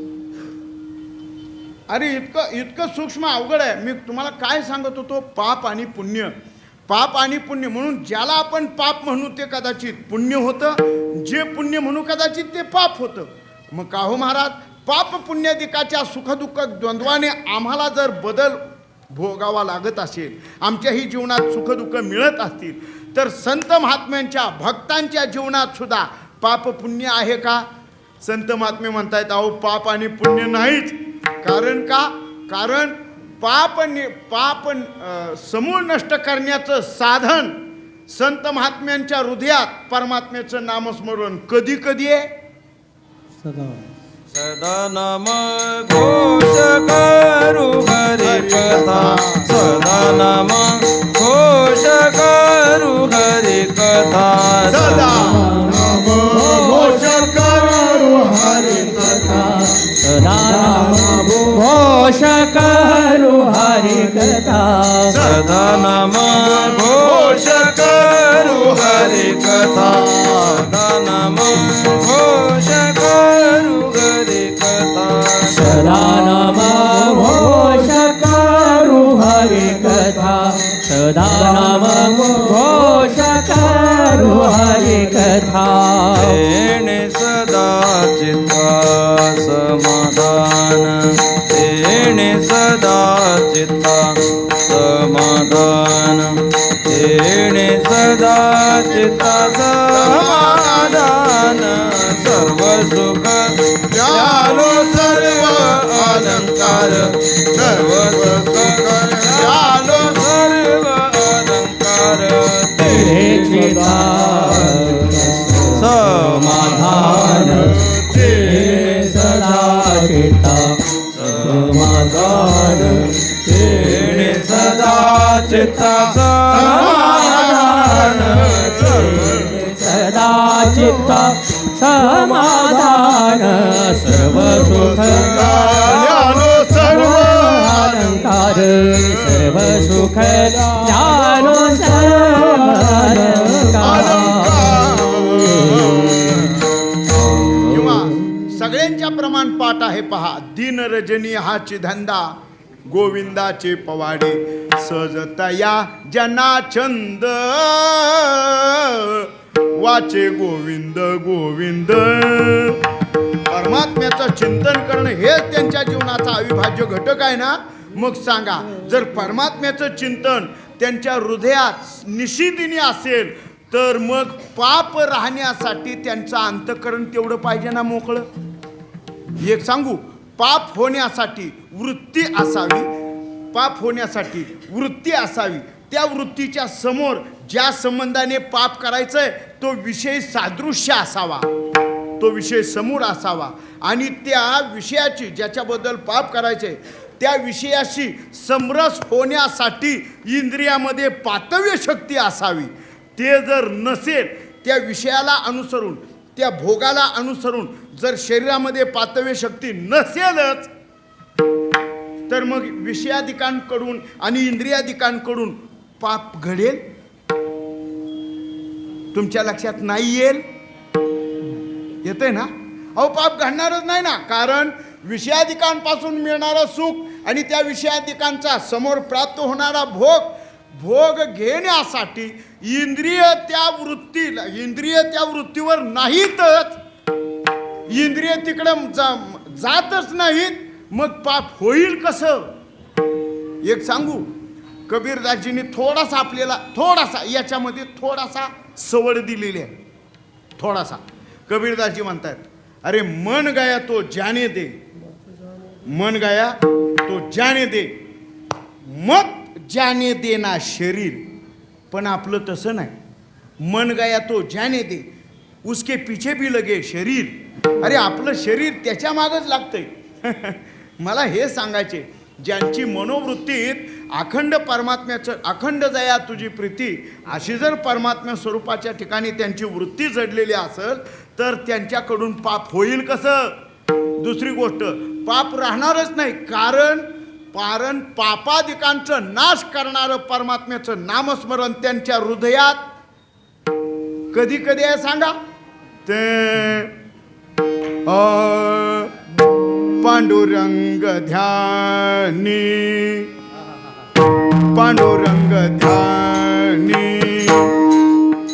[SPEAKER 2] अरे इतकं सूक्ष्म अवघड आहे. मी तुम्हाला काय सांगत होतो, पाप आणि पुण्य. पाप आणि पुण्य म्हणून ज्याला आपण पाप म्हणू ते कदाचित पुण्य होतं, जे पुण्य म्हणू कदाचित ते पाप होतं. मग का हो महाराज, पाप पुण्याधिकाच्या सुखदुःख द्वंद्वाने आम्हाला जर बदल भोगावा लागत असेल, आमच्याही जीवनात सुखदुःख मिळत असतील, तर संत महात्म्यांच्या भक्तांच्या जीवनात सुद्धा पाप पुण्य आहे का? संत महात्मे म्हणतायत अहो पाप आणि पुण्य नाहीच. कारण का? कारण पाप समूळ नष्ट करण्याचं साधन संत महात्म्यांच्या हृदयात परमात्म्याचं नामस्मरण कधी कधी आहे?
[SPEAKER 3] सदा नाम घोष करू हरि कथा, सदा नाम घोष करू हरि कथा,
[SPEAKER 2] सदा नाम घोष करू हरि
[SPEAKER 1] कथा, सदा नाम घोष करू हरि कथा,
[SPEAKER 3] सदा नाम घोष करू हरि कथा, सदा नाम घोष करू हरि कथा,
[SPEAKER 1] सदा नाम घोष करू हरि कथा, सदा नाम घोष करू हरि कथा.
[SPEAKER 3] तेणे सदा चित्ता समाधान, तेणे सदा चित्ता समाधान, तेणे सदा चित्ता समाधान, सर्व सुख ज्ञानो सर्व अलंकार, सर्व सुख ज्ञानो सर्व अलंकार,
[SPEAKER 1] तेणे चित्ता समाधान, तेणे सदा चित्ता समाधान, तेणे सदा चित्ता समाधान, सदा चित्ता समाधान, सर्व सुख ज्ञानो सर्व अलंकार, सर्व सुख ज्ञानो सर्व अलंकार.
[SPEAKER 2] किंवा सगळ्यांच्या प्रमाण पाठ आहे पहा, दिन रजनी हाची धंदा, गोविंदाचे पवाडे सहजतया जना छंद, वाचे गोविंद गोविंद. परमात्म्याचं चिंतन करणं हे त्यांच्या जीवनाचा अविभाज्य घटक आहे ना. मग सांगा, जर परमात्म्याचं चिंतन त्यांच्या हृदयात निशिदिनी असेल, तर मग पाप राहण्यासाठी त्यांचं अंतःकरण तेवढं पाहिजे ना मोकळं. एक सांगू, पाप होण्यासाठी वृत्ती असावी, पाप होण्यासाठी वृत्ती असावी. त्या वृत्तीच्या समोर ज्या संबंधाने पाप करायचंय तो विषय सादृश्य असावा, तो विषय समोर असावा, आणि त्या विषयाची ज्याच्याबद्दल पाप करायचंय त्या विषयाशी समरस होण्यासाठी इंद्रियामध्ये पातव्य शक्ती असावी. ते जर नसेल, त्या विषयाला अनुसरून, त्या भोगाला अनुसरून जर शरीरामध्ये पातव्य शक्ती नसेलच, तर मग विषयाधिकांकडून आणि इंद्रियाधिकांकडून पाप घडेल? तुमच्या लक्षात नाही येईल? येतंय ना? अहो पाप घडणारच नाही ना. कारण विषयाधिकांपासून मिळणारं सुख आणि त्या विषयाधिकांचा समोर प्राप्त होणारा भोग घेण्यासाठी इंद्रिय त्या वृत्तीवर नाहीतच, इंद्रिय तिकडं जातच नाहीत, मग पाप होईल कसं? एक सांगू, कबीरदासजींनी थोडासा याच्यामध्ये थोडासा सवड दिलेली आहे. थोडासा कबीरदासजी म्हणतात, अरे मन गया तो जाने दे, मन गया तो जाने दे, मत जाने देना शरीर. पण आपलं तसं नाही. मन गया तो जाने दे, उसके पीछे भी लगे शरीर. अरे आपलं शरीर त्याच्या मागच लागतंय. मला हे सांगायचे, ज्यांची मनोवृत्तीत अखंड परमात्म्याचं, अखंड जया तुझी प्रीती अशी जर परमात्म्या स्वरूपाच्या ठिकाणी त्यांची वृत्ती जडलेली असेल, तर त्यांच्याकडून पाप होईल कसं? दुसरी गोष्ट, पाप राहणारच नाही. कारण पापादिकांचं नाश करणारं परमात्म्याचं नामस्मरण त्यांच्या हृदयात कधी कधी आहे सांगा? ते पांडुरंग ध्यानी पांडुरंग ध्यानी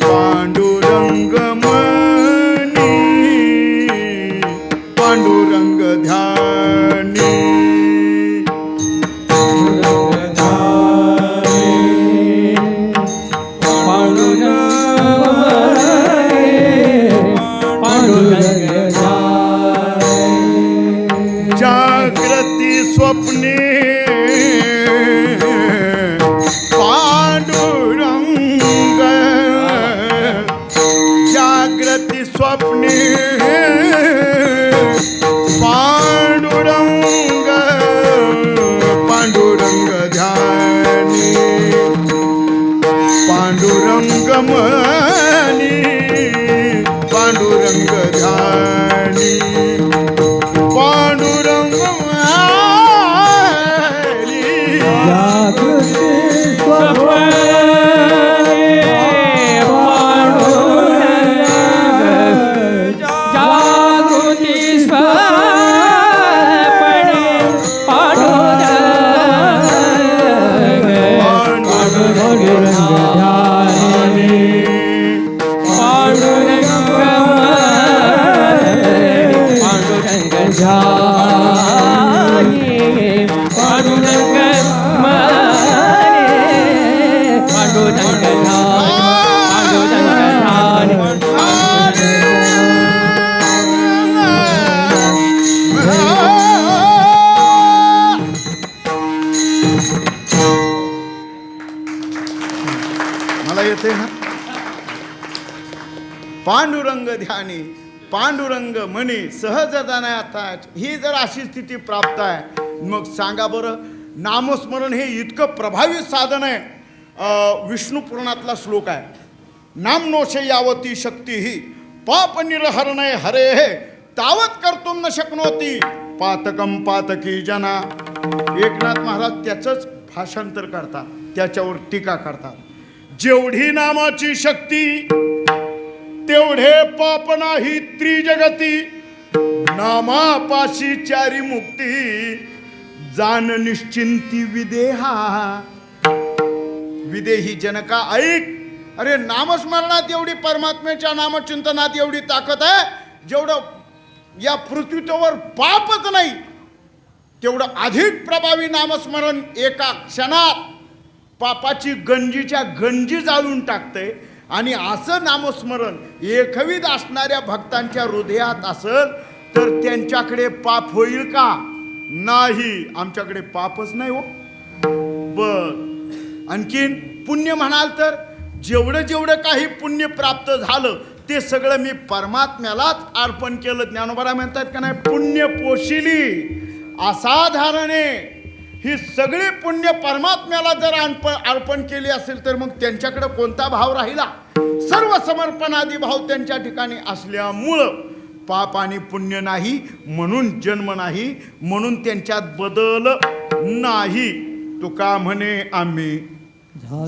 [SPEAKER 2] पांडुरंग मनी पांडुरंग ध्यानी जागृती स्वप्ने पांडुरंग जागृती स्वप्ने पांडुरंग पांडुरंग ध्यानी पांडुरंग मनी पांडुरंग ध्यानी पांडुरंग मला येते ना पांडुरंग ध्यानी पांडुरंग मनी सहज जाण्यात ही जर अशी स्थिती प्राप्त आहे मग सांगा बरं नामस्मरण हे इतकं प्रभावी साधन आहे. विष्णू पुराणातला श्लोक आहे नाम नोशे यावती शक्ती ही पाप निरहरणय हरे हे तावत कर्तुम न शक्नोती पातकम पातकी जना. एकनाथ महाराज त्याचंच भाषांतर करतात त्याच्यावर टीका करतात. जेवढी नामाची शक्ती तेवढे पाप नाही त्रिजगती नामापाशी चारी मुक्ती जान निश्चिंती विदेहा. विदेही जनका ऐक अरे नामस्मरणात एवढी परमात्म्याच्या नामचिंतनात एवढी ताकद आहे जेवढं या पृथ्वीवर पापच नाही तेवढं अधिक प्रभावी नामस्मरण एका क्षणात पापाची गंजीच्या गंजी जाळून टाकते. आणि असं नामस्मरण एकविध असणाऱ्या भक्तांच्या हृदयात असेल तर त्यांच्याकडे पाप होईल का? नाही. आमच्याकडे पापच नाही हो. बर आणखीन पुण्य म्हणाल तर जेवढं जेवढं काही पुण्य प्राप्त झालं ते सगळं मी परमात्म्यालाच अर्पण केलं. ज्ञानोबा म्हणतात का नाही पुण्य पोशिली असाधारणे. ही सगळी पुण्य परमात्म्याला जर अर्पण केली असेल तर मग त्यांच्याकडे कोणता भाव राहिला? सर्व समर्पणादी भाव त्यांच्या ठिकाणी असल्यामुळं पाप आणि पुण्य नाही म्हणून जन्म नाही म्हणून त्यांच्यात बदल नाही. तुका म्हणे आम्ही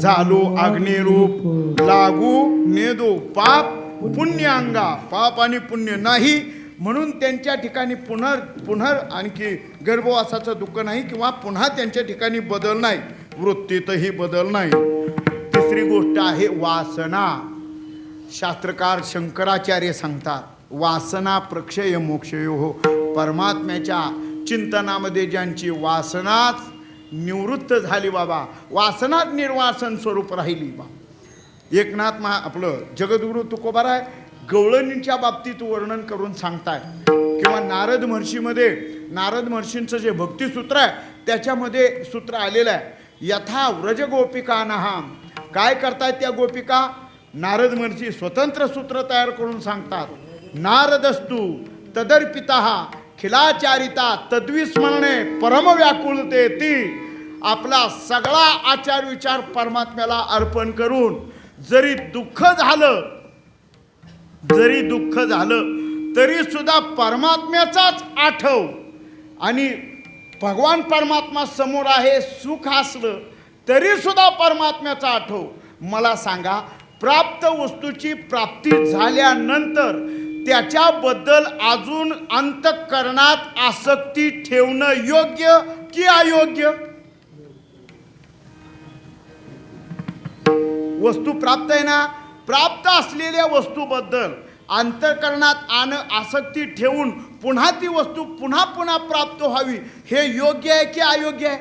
[SPEAKER 2] झालो अग्निरूप लागू नेदो पाप पुण्य अंगा. पाप आणि पुण्य नाही म्हणून त्यांच्या ठिकाणी पुन्हा आणखी गर्भवासाचं दुःख नाही किंवा पुन्हा त्यांच्या ठिकाणी बदल नाही. वृत्तीतही बदल नाही. तिसरी गोष्ट आहे वासना. शास्त्रकार शंकराचार्य सांगतात वासना प्रक्षय मोक्षयो हो. परमात्म्याच्या चिंतनामध्ये ज्यांची वासनाच निवृत्त झाली बाबा वासनात निर्वासन स्वरूप राहिली बा. एकनाथ आपलं जगद्गुरु तुकोबाराय गवळणींच्या बाबतीत वर्णन करून सांगताय किंवा नारद महर्षीमध्ये नारद महर्षींचं जे भक्तिसूत्र आहे त्याच्यामध्ये सूत्र आलेलं आहे यथा व्रज गोपिका नहाम. काय करतायत त्या गोपिका? नारद महर्षी स्वतंत्र सूत्र तयार करून सांगतात नारदस्तु तदर्पितः खिलाचारिता तद्विस्मरणे परम व्याकुळते ती. आपला सगळा आचार विचार परमात्म्याला अर्पण करून जरी दुःख झालं तरी सुद्धा परमात्म्याचाच आठव. आणि भगवान परमात्मा समोर आहे सुख असलं तरी सुद्धा परमात्म्याचा आठव. मला सांगा प्राप्त वस्तूची प्राप्ती झाल्यानंतर त्याच्याबद्दल अजून अंतःकरणात आसक्ती ठेवणं योग्य की अयोग्य? वस्तू प्राप्त आहे ना, प्राप्त असलेल्या वस्तूबद्दल अंतःकरणात आसक्ती ठेवून पुन्हा ती वस्तू पुन्हा पुन्हा प्राप्त व्हावी, हे योग्य आहे की अयोग्य आहे?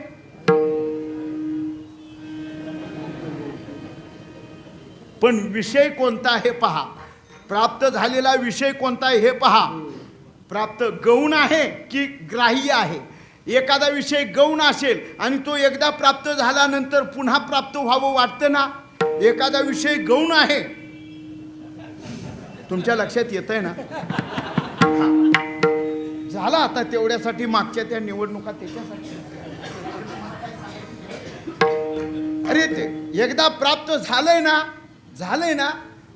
[SPEAKER 2] पण विषय कोणता आहे पहा, प्राप्त झालेला विषय कोणता आहे हे पहा. प्राप्त गौण आहे की ग्राह्य आहे? एखादा विषय गौण असेल आणि तो एकदा प्राप्त झाल्यानंतर पुन्हा प्राप्त व्हावं वाटतं ना. एखादा विषय गौण आहे, तुमच्या लक्षात येत आहे ना? झाला आता तेवढ्यासाठी मागच्या त्या निवडणुका त्याच्यासाठी. अरे ते एकदा प्राप्त झालंय ना,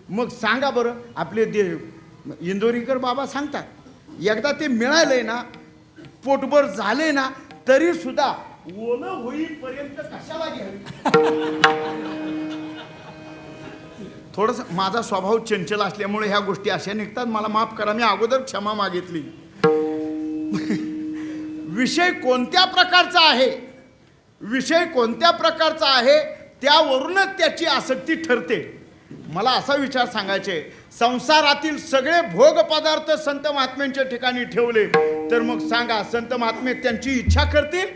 [SPEAKER 2] मग सांगा बरं, आपले इंदोरीकर बाबा सांगतात, एकदा ते मिळालंय ना, पोटभर झाले ना, तरी सुद्धा ओलं होईपर्यंत कशाला घ्यावी? थोडस माझा स्वभाव चंचल असल्यामुळे ह्या गोष्टी अशा निघतात, मला माफ करा, मी अगोदर क्षमा मागितली. विषय कोणत्या प्रकारचा आहे, विषय कोणत्या प्रकारचा आहे त्यावरूनच त्याची आसक्ती ठरते. मला असा विचार सांगायचे, संसारातील सगळे भोग पदार्थ संत महात्म्यांच्या ठिकाणी ठेवले तर मग सांगा, संत महात्मे त्यांची इच्छा करतील?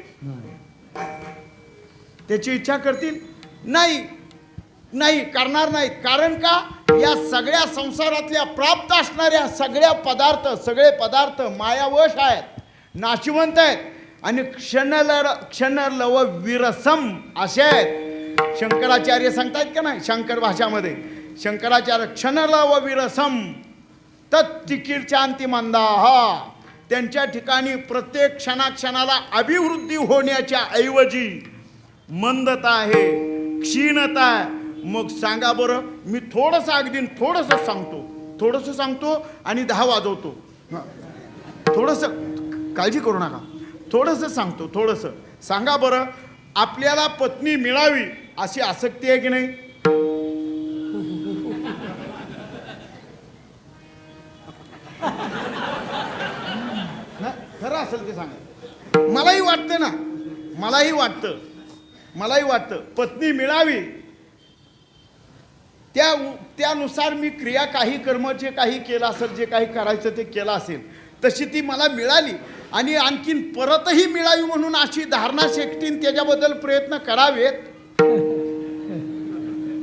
[SPEAKER 2] त्याची इच्छा करतील? नाही करणार नाहीत. कारण का? या सगळ्या संसारातल्या प्राप्त असणाऱ्या सगळे पदार्थ मायावश आहेत, नाशिवंत आहेत आणि क्षणलव विरसम असे आहेत. शंकराचार्य सांगतायत का नाही, शंकर भाषामध्ये शंकराचार्य क्षणलव विरसम तत्तिकीर्चांती मंदाहा. त्यांच्या ठिकाणी प्रत्येक क्षणाला अभिवृद्धी होण्याच्या ऐवजी मंदता आहे, क्षीणता आहे. मग सांगा बरं, मी थोडंसं सांगतो आणि 10 वाजवतो. थोडंसं काळजी करू नका, थोडंसं सांगतो, थोडंसं सांगा बरं, आपल्याला पत्नी मिळावी अशी आसक्ती आहे की नाही? खरं असेल ते सांगा. मलाही वाटतं पत्नी मिळावी, त्यानुसार मी क्रिया काही कर्म जे काही केलं असेल, जे काही करायचं ते केलं असेल, तशी ती मला मिळाली आणि आणखीन परतही मिळावी म्हणून अशी धारणा शेकटीन त्याच्याबद्दल प्रयत्न करावेत.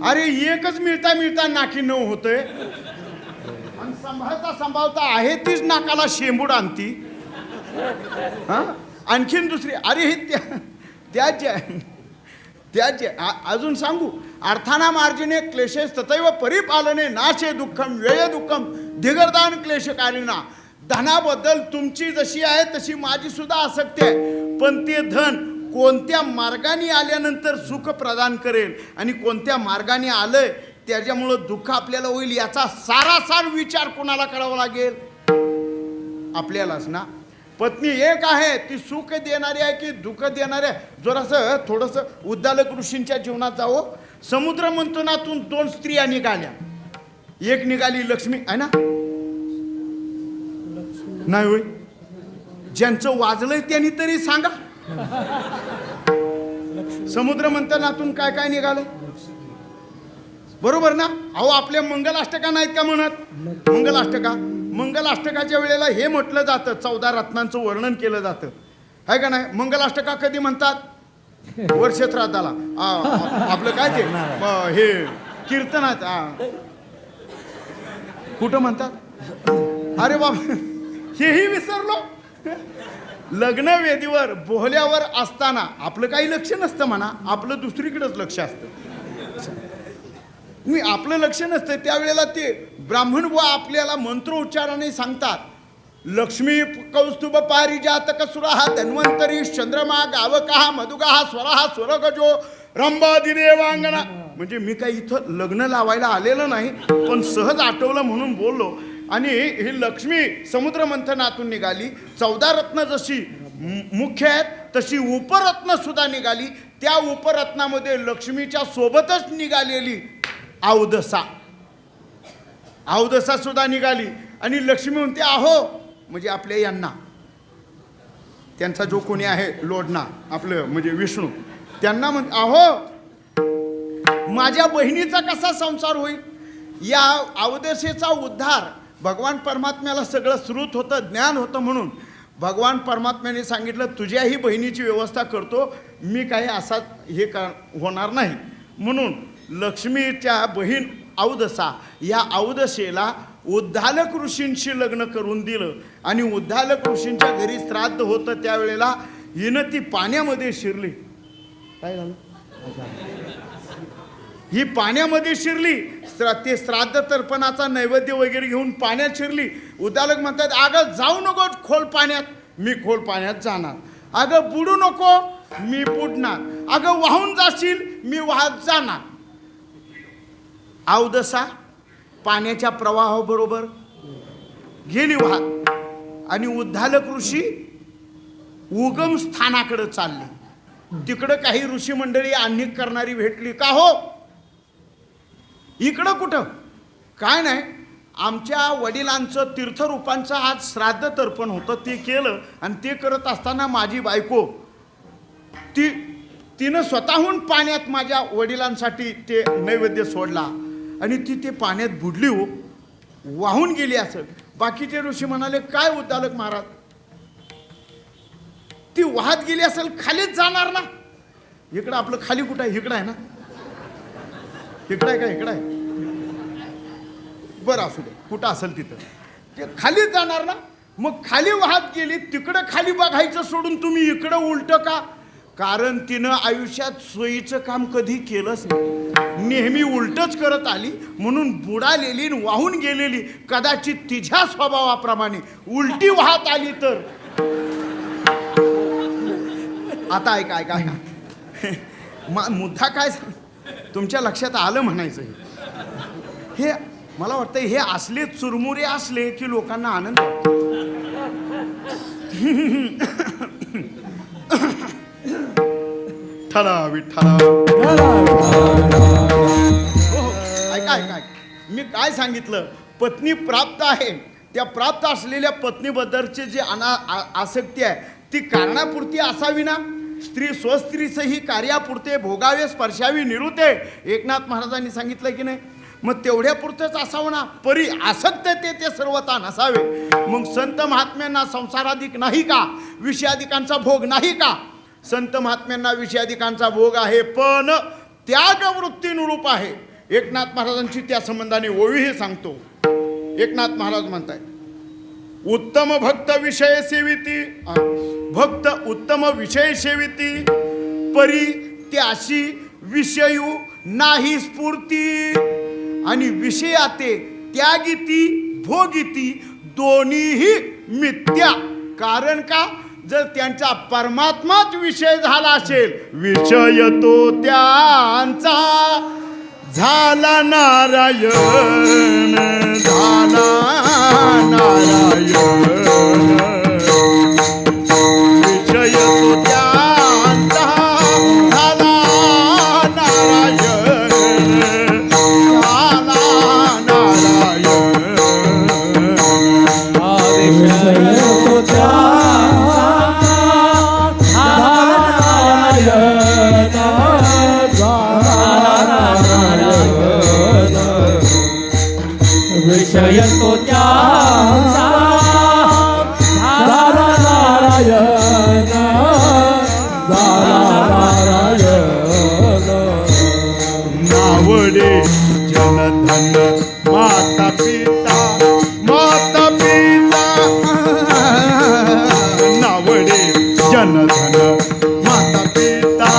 [SPEAKER 2] अरे एकच मिळता नाकी 9 होतंय आणि सांभाळता आहे तीच नाकाला शेंबूड आणती. आणखीन दुसरी, अरे हे त्याचे अजून सांगू, अर्थाना मार्जिने क्लेशेस तथैव परिपालने नाशे दुःखम व्यय दुःखम धिगरदान क्लेशकालीना. धनाबद्दल तुमची जशी आहे तशी माझी सुद्धा आसक्ती आहे, पण ते धन कोणत्या मार्गाने आल्यानंतर सुख प्रदान करेल आणि कोणत्या मार्गाने आलंय त्याच्यामुळं दुःख आपल्याला होईल, याचा सारासार विचार कोणाला करावा लागेल? आपल्यालाच ना. पत्नी एक आहे, ती सुख देणारी आहे की दुःख देणारी आहे? जरासं थोडंसं उद्दालक ऋषींच्या जीवनात जावं. समुद्र मंथनातून 2 स्त्रिया निघाल्या. एक निघाली लक्ष्मी आहे ना, नाही होय, ज्यांचं वाजलंय त्यांनी तरी सांगा. समुद्र मंथनातून काय काय निघालं? बरोबर ना? अहो आपल्या मंगलाष्टका नाहीत का म्हणत? मंगलाष्टकाच्या वेळेला हे म्हटलं जातं, 14 रत्नांचं वर्णन केलं जातं, आहे का नाही? मंगलाष्टका कधी म्हणतात? वर्षश्राद्धाला. आपलं काय ते हे कीर्तनात कुठं म्हणतात? अरे बाबा, हेही विसरलो. लग्न वेदीवर बोहल्यावर असताना आपलं काही लक्ष नसतं म्हणा, आपलं दुसरीकडेच लक्ष असतं. आपलं लक्ष नसतं त्यावेळेला ते ब्राह्मण व आपल्याला मंत्रोच्चाराने सांगतात, लक्ष्मी कौस्तुभ पारिजातक सुरहा धन्वंतरी चंद्रमा गावकहा मधुगाहा स्वरहा स्वरगजो रंभा दिनेवांगना. म्हणजे मी काही इथं लग्न लावायला आलेलं नाही, पण सहज आठवलं म्हणून बोललो. आणि ही लक्ष्मी समुद्र मंथनातून निघाली. 14 रत्न जशी मुख्य आहेत तशी उपरत्न सुद्धा निघाली. त्या उपरत्नामध्ये लक्ष्मीच्या सोबतच निघालेली अवदसा सुद्धा निघाली. आणि लक्ष्मी म्हणते अहो, म्हणजे आपल्या यांना, त्यांचा जो कोणी आहे लोडना आपलं म्हणजे विष्णू, त्यांना म्हण अहो माझ्या बहिणीचा कसा संसार होईल. या अवदशेचा उद्धार भगवान परमात्म्याला सगळं श्रुत होतं, ज्ञान होतं, म्हणून भगवान परमात्म्याने सांगितलं तुझ्याही बहिणीची व्यवस्था करतो मी, काही असा हे होणार नाही. म्हणून लक्ष्मीच्या बहीण अवदसा, या अवदशेला उद्दालक ऋषींशी लग्न करून दिलं आणि उद्दालक ऋषींच्या घरी श्राद्ध होतं. त्यावेळेला हिनं ती पाण्यामध्ये शिरली. काय झालं, ही पाण्यामध्ये शिरली. ते श्राद्ध तर्पणाचा नैवेद्य वगैरे घेऊन पाण्यात शिरली. उद्दालक म्हणतात अगं जाऊ नको खोल पाण्यात, मी खोल पाण्यात जाणार. अगं बुडू नको, मी बुडणार. अगं वाहून जाशील, मी वाहत जाणार. अवदसा पाण्याच्या प्रवाहाबरोबर गेली वाहत आणि उद्दालक ऋषी उगम स्थानाकडे चालले. तिकडं काही ऋषी मंडळी आणिक करणारी भेटली. का हो इकडं कुठं, काय नाही, आमच्या वडिलांचं तीर्थरूपांचं आज श्राद्ध तर्पण होतं, ते केलं आणि ते करत असताना माझी बायको तिनं स्वतःहून पाण्यात माझ्या वडिलांसाठी ते नैवेद्य सोडला आणि ती ते पाण्यात बुडली, हो वाहून गेली. असं बाकीचे ऋषी म्हणाले काय उद्दालक महाराज, ती वाहत गेली असेल, खालीच जाणार ना. इकडं आपलं खाली कुठं आहे, इकडं आहे ना, इकडं आहे का, इकडं आहे, बरं असू दे, कुठं असेल तिथं, ते खाली जाणार ना. मग खाली वाहत गेली, तिकडं खाली बघायचं सोडून तुम्ही इकडं उलट का. कारण तिनं आयुष्यात सोयीचं काम कधी केलंच नाही, नेहमी उलटच करत आली, म्हणून बुडालेली वाहून गेलेली कदाचित तिच्या स्वभावाप्रमाणे उलटी वाहत आली तर. आता ऐका ऐका मुद्दा काय तुमच्या लक्षात आलं म्हणायचं. हे मला वाटतं हे असले चुरमुरे असले की लोकांना आनंद वाटतो. ठला विठ्ठला. ऐका ऐका, मी काय सांगितलं, पत्नी प्राप्त आहे, त्या प्राप्त असलेल्या पत्नीबद्दलचे जे आसक्ती आहे ती कारणापुरती असावी ना. स्त्री स्वस्त्रीसही कार्यापुरते भोगावे स्पर्शावी निरुते, एकनाथ महाराजांनी सांगितलं की नाही. मग तेवढ्यापुरतंच असावं ना, परी आसक्त ते सर्वता नसावे. मग संत महात्म्यांना संसाराधिक नाही का, विषयाधिकांचा भोग नाही का. संत महात्म्यांना विषयाधिकांचा भोग आहे, पण त्याग वृत्तीनुरूप आहे. एकनाथ महाराजांची त्या संबंधाने ओळीही सांगतो. एकनाथ महाराज म्हणताय उत्तम भक्त विषय सेविती, भक्त उत्तम विषय सेविती, परी त्याशी विषयू नाही स्फूर्ती. आणि विषयाते त्यागिती भोगिती दोन्हीही मिथ्या. कारण का, जर त्यांचा परमात्माच विषय झाला असेल, विषय तो त्यांचा झाला नारायण, झाला नारायण. विषय तो त्यांचा झाला नारायण, झाला नारायण.
[SPEAKER 1] विषय तो त्यांचा झाला नारायण, झाला नारायण.
[SPEAKER 2] नावडे जनधन माता पिता, माता पिता. नावडे जनधन माता पिता,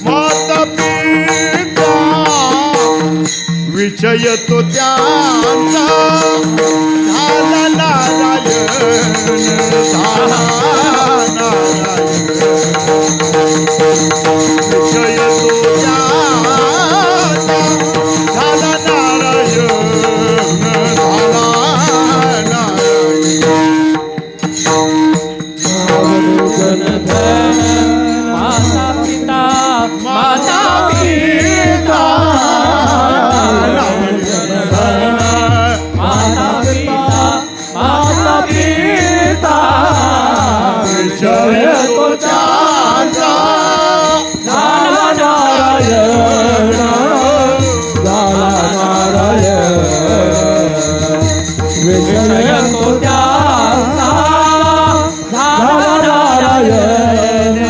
[SPEAKER 2] माता पिता. विषय तो त्यांचा झाला नारायण, झाला नारायण. विषय तो त्यांचा झाला नारायण, झाला नारायण.
[SPEAKER 1] माता पिता, माता पिता, झाला नारायण विषय तो त्याचा झाला नारायण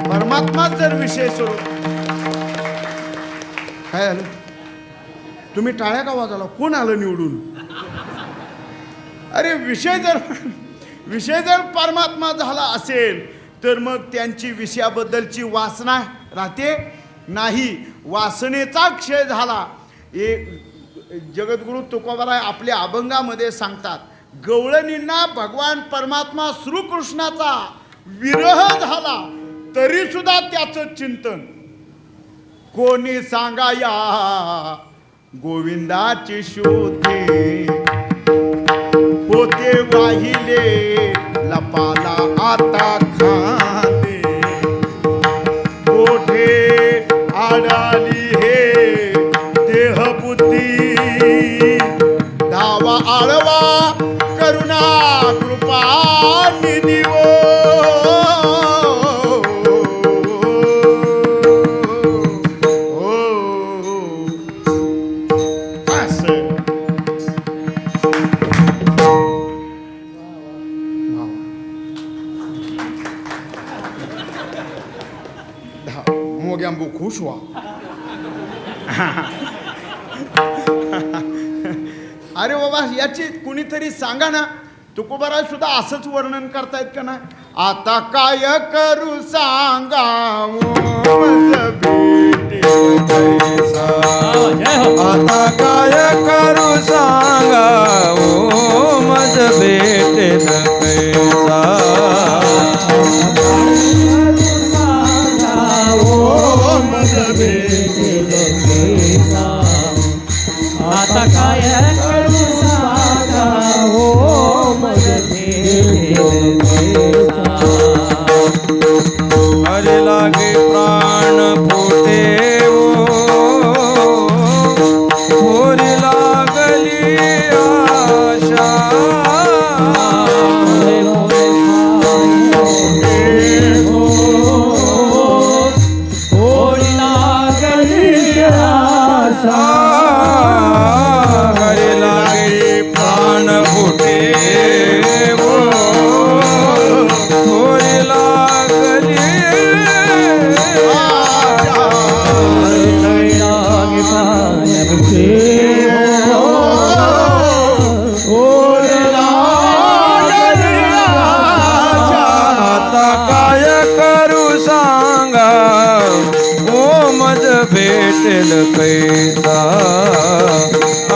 [SPEAKER 2] परमात्मा जर विषय स्वरूप काय आलं तुम्ही टाळ्या का वाजवला कोण आलं निवडून अरे विषय जर परमात्मा झाला असेल तर मग त्यांची विषयाबद्दलची वासना राहते नाही वासनेचा क्षय झाला जगद्गुरु तुकोबाराय आपल्या अभंगामध्ये सांगतात गवळणींना भगवान परमात्मा श्रीकृष्णाचा विरह झाला तरी सुद्धा त्याचं चिंतन कोणी सांगाया गोविंदाची शोधे होते वाहिले लपाला आता खांदे कोठे आडाली हे देह बुद्धी धावा आळवा करुणा कृपा निधी मोग्यांबू खुश व्हा अरे बाबा याची कुणीतरी सांगा ना तुकोबाराय सुद्धा असंच वर्णन करतायत का नाही आता काय करू सांगावं
[SPEAKER 3] आता काय करू सांगावो मज भेटेल कैसा
[SPEAKER 1] आता काय करू सांगा हो
[SPEAKER 3] हरे लागे प्राण फुटे होरी लागली आशा
[SPEAKER 1] होरी लागली आशा
[SPEAKER 3] हरे लागे प्राण फुटे होरी लागली आता काय करू सांगा ओ मज भेटेल कैसा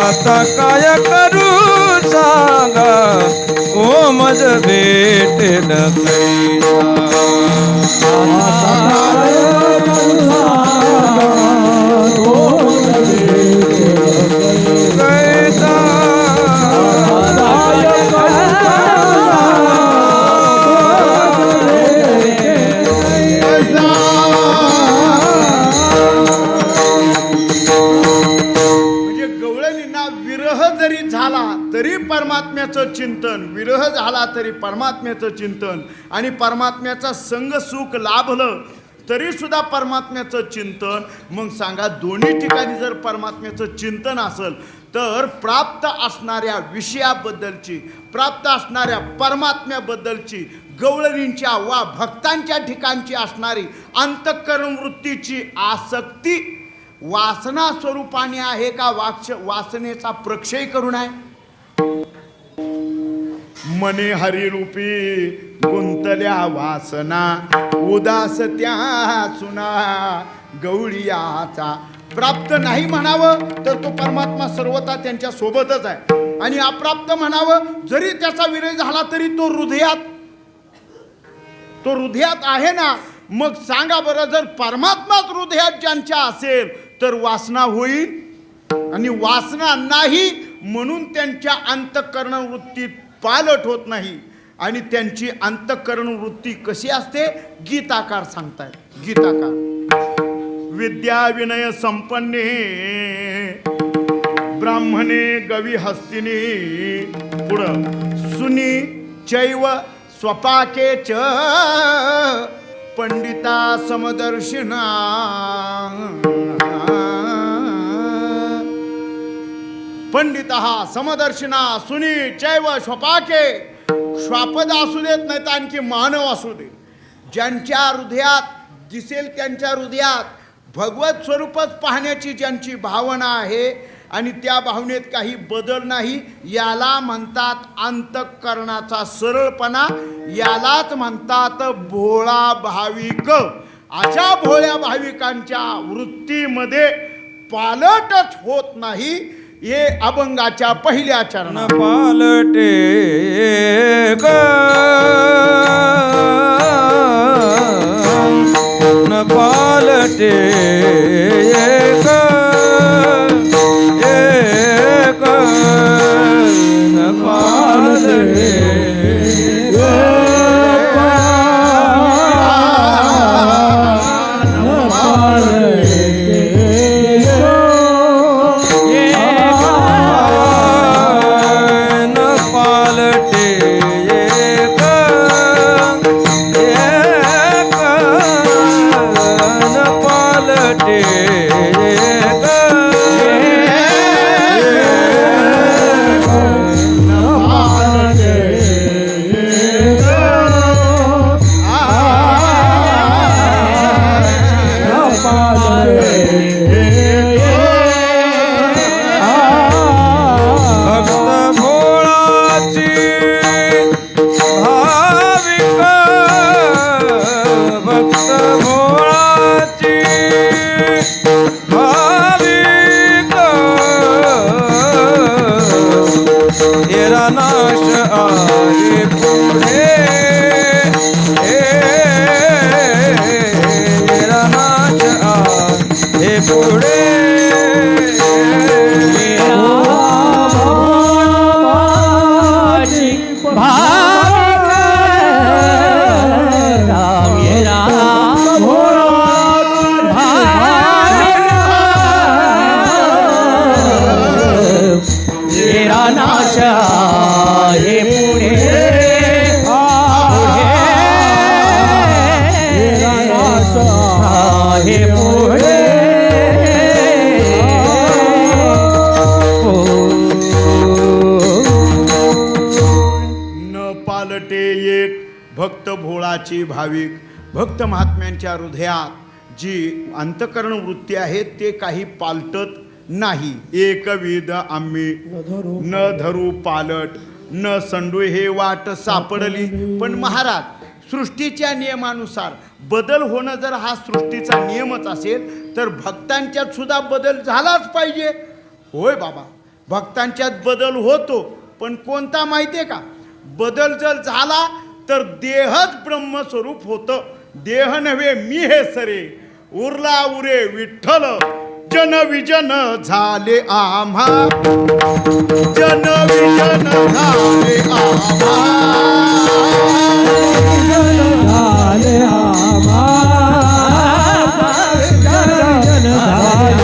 [SPEAKER 3] आता काय करू सांगा ओ मज भेटेल कैसा
[SPEAKER 2] म्हणजे गवळणींना विरह जरी झाला तरी परमात्म्याचं चिंतन विरह झाला तरी परमात्म्याचं चिंतन आणि परमात्म्याचा संग सुख लाभलं तरी सुद्धा परमात्म्याचं चिंतन मग सांगा दोन्ही ठिकाणी जर परमात्म्याचं चिंतन असेल तर प्राप्त असणाऱ्या विषयाबद्दलची प्राप्त असणाऱ्या परमात्म्याबद्दलची गवळणींच्या वा भक्तांच्या ठिकाणची असणारी अंतःकरण वृत्तीची आसक्ती वासना स्वरूपाने आहे का वासनेचा प्रक्षय करून आहे मने हरिरूपी गुंतल्या वासना उदास त्या सुना गवळियाचा प्राप्त नाही म्हणावं तर तो परमात्मा सर्वता त्यांच्या सोबतच आहे आणि अप्राप्त म्हणावं जरी त्याचा विरह झाला तरी तो हृदयात आहे ना मग सांगा बरं जर परमात्माच हृदयात ज्यांच्या असेल तर वासना होईल आणि वासना नाही म्हणून त्यांच्या अंतःकरण वृत्तीत पालट होत नाही आणि त्यांची अंतःकरण वृत्ती कशी असते गीताकार सांगतायत गीताकार विद्या विनय संपन्ने ब्राह्मणे गवी हस्तिनी पुढं सुनी चैव स्वपाके च पंडिता समदर्शिना पंडिता समदर्शिना सुनी चैव स्वपाके श्वापद असू देत नाही तर आणखी मानव असू दे ज्यांच्या हृदयात दिसेल त्यांच्या हृदयात भगवत स्वरूपच पाहण्याची ज्यांची भावना आहे आणि त्या भावनेत काही बदल नाही याला म्हणतात अंतःकरणाचा सरळपणा यालाच म्हणतात भोळा भाविक अशा भोळ्या भाविकांच्या वृत्तीमध्ये पालटच होत नाही हे अभंगाच्या पहिल्या चरणात
[SPEAKER 3] पालटे न पालटे न पालटे
[SPEAKER 2] भक्त भोळाची भाविक भक्त महात्म्यांच्या हृदयात जी अंतःकरण वृत्ती आहे ते काही पालटत नाही एकविध आम्ही न धरू पालट न संडू हे वाट सापडली पण महाराज सृष्टीच्या नियमानुसार बदल होणं जर हा सृष्टीचा नियमच असेल तर भक्तांच्यात सुद्धा बदल झालाच पाहिजे होय बाबा भक्तांच्यात बदल होतो पण कोणता माहितीये का बदल जर झाला तर देहच ब्रह्मस्वरूप होतं देह नव्हे मी हे सरे उरला उरे विठ्ठल जन विजन झाले आम्हा जन विजन झाले आम्हा
[SPEAKER 1] झाले आम्हा जन झाले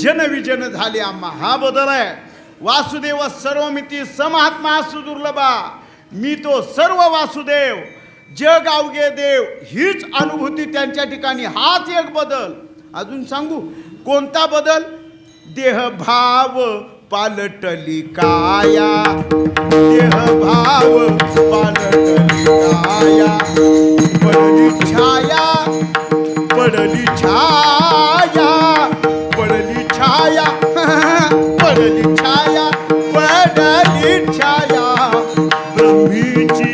[SPEAKER 2] जनविजन झाले आम्हा हा बदल आहे वासुदेव सर्वमिती समहात्मा सुदुर्लभा मी तो सर्व वासुदेव जग अवघे देव हीच अनुभूती त्यांच्या ठिकाणी हाच एक बदल अजून सांगू कोणता बदल? देहभाव पालटली काया, देहभाव पालटली काया, पडली छाया, पडली छाया, पडली छाया, पडली छाया, पडली छाया ब्रह्मीची,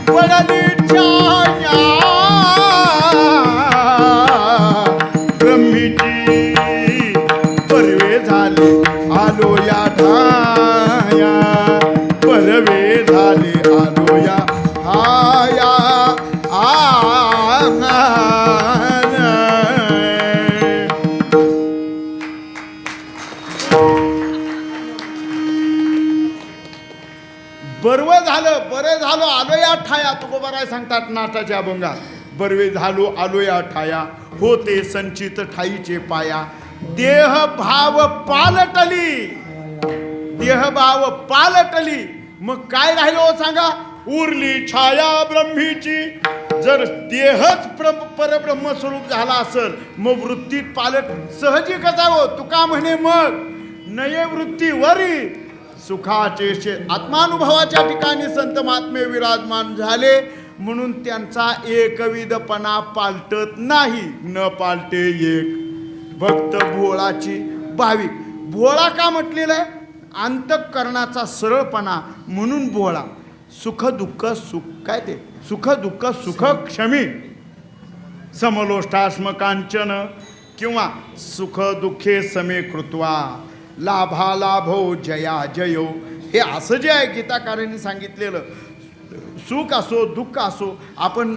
[SPEAKER 2] पडली छाया ब्रह्मीची, परवे झाले आलो या ठाया, परवे झाले आलो या ठाया बरं झालो आलो या ठाया. तुकोबाराय सांगतात नाटाच्या अभंगात, बरवे झालो आलो या ठाया, होते संचित ठाईचे पाया, देहभाव पालटली, देहभाव पालटली. मग काय राहिलो हो सांगा? उरली छाया ब्रह्मीची. जर देहच परब्रह्म स्वरूप झाला असेल मग वृत्तीत पालट सहजिकच आहे हो. तुका म्हणे मग नये वृत्ती वरी सुखाचे आत्मानुभवाच्या ठिकाणी संत महात्मे विराजमान झाले म्हणून त्यांचा एकविधपणा पालटत नाही. न पालटे एक भक्त भोळाची भाविक. भोळा का म्हटलेला आहे? अंतःकरणाचा सरळपणा म्हणून भोळा. सुख दुःख सुख काय ते सुख दुःख सुख क्षमी समलोष्टाश्म कांचन किंवा सुख दुःखे समे कृत्वा लाभा लाभो जया जयो. हे असं जे आहे गीताकारांनी सांगितलेलं, सुख असो दुःख असो, आपण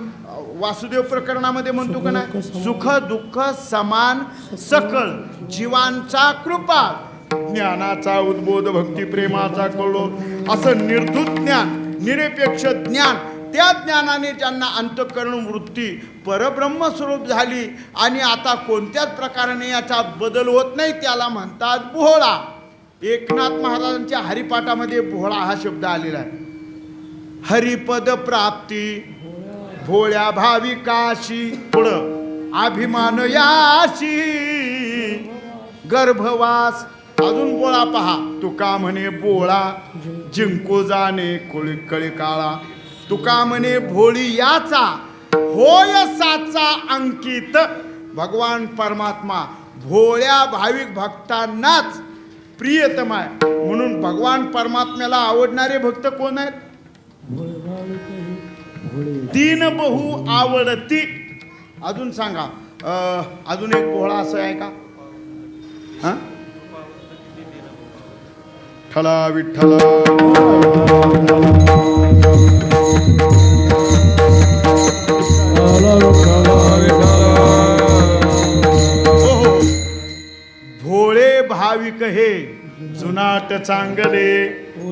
[SPEAKER 2] वासुदेव प्रकरणामध्ये म्हणतो का नाही, सुख दुःख समान सकल जीवांचा कृपा, ज्ञानाचा उद्बोध भक्ती प्रेमाचा कळो, असं निर्धुत ज्ञान निरपेक्ष ज्ञान, त्या ज्ञानाने ज्यांना अंतःकरण वृत्ती परब्रह्म स्वरूप झाली आणि आता कोणत्याच प्रकाराने याचा बदल होत नाही त्याला म्हणतात भोळा. एकनाथ महाराजांच्या हरिपाठामध्ये भोळा हा शब्द आलेला आहे. हरिपद प्राप्ती भोळ्या भाविकाशी, पुढं अभिमान याशी गर्भवास. अजून बोळा पहा, तुका म्हणे बोळा जिंको जाणे कळी काळा, तुका म्हणे भोळी याचा होय साचा अंकित. भगवान परमात्मा भोळ्या भाविक भक्तांनाच प्रियतम आहे म्हणून भगवान परमात्म्याला आवडणारे भक्त कोण आहेत? दीन बहु आवडती. अजून सांगा, अजून एक भोळा असं आहे का? हा, ठला विठ्ठला भोळे भाविक हे जुनाट चांगले.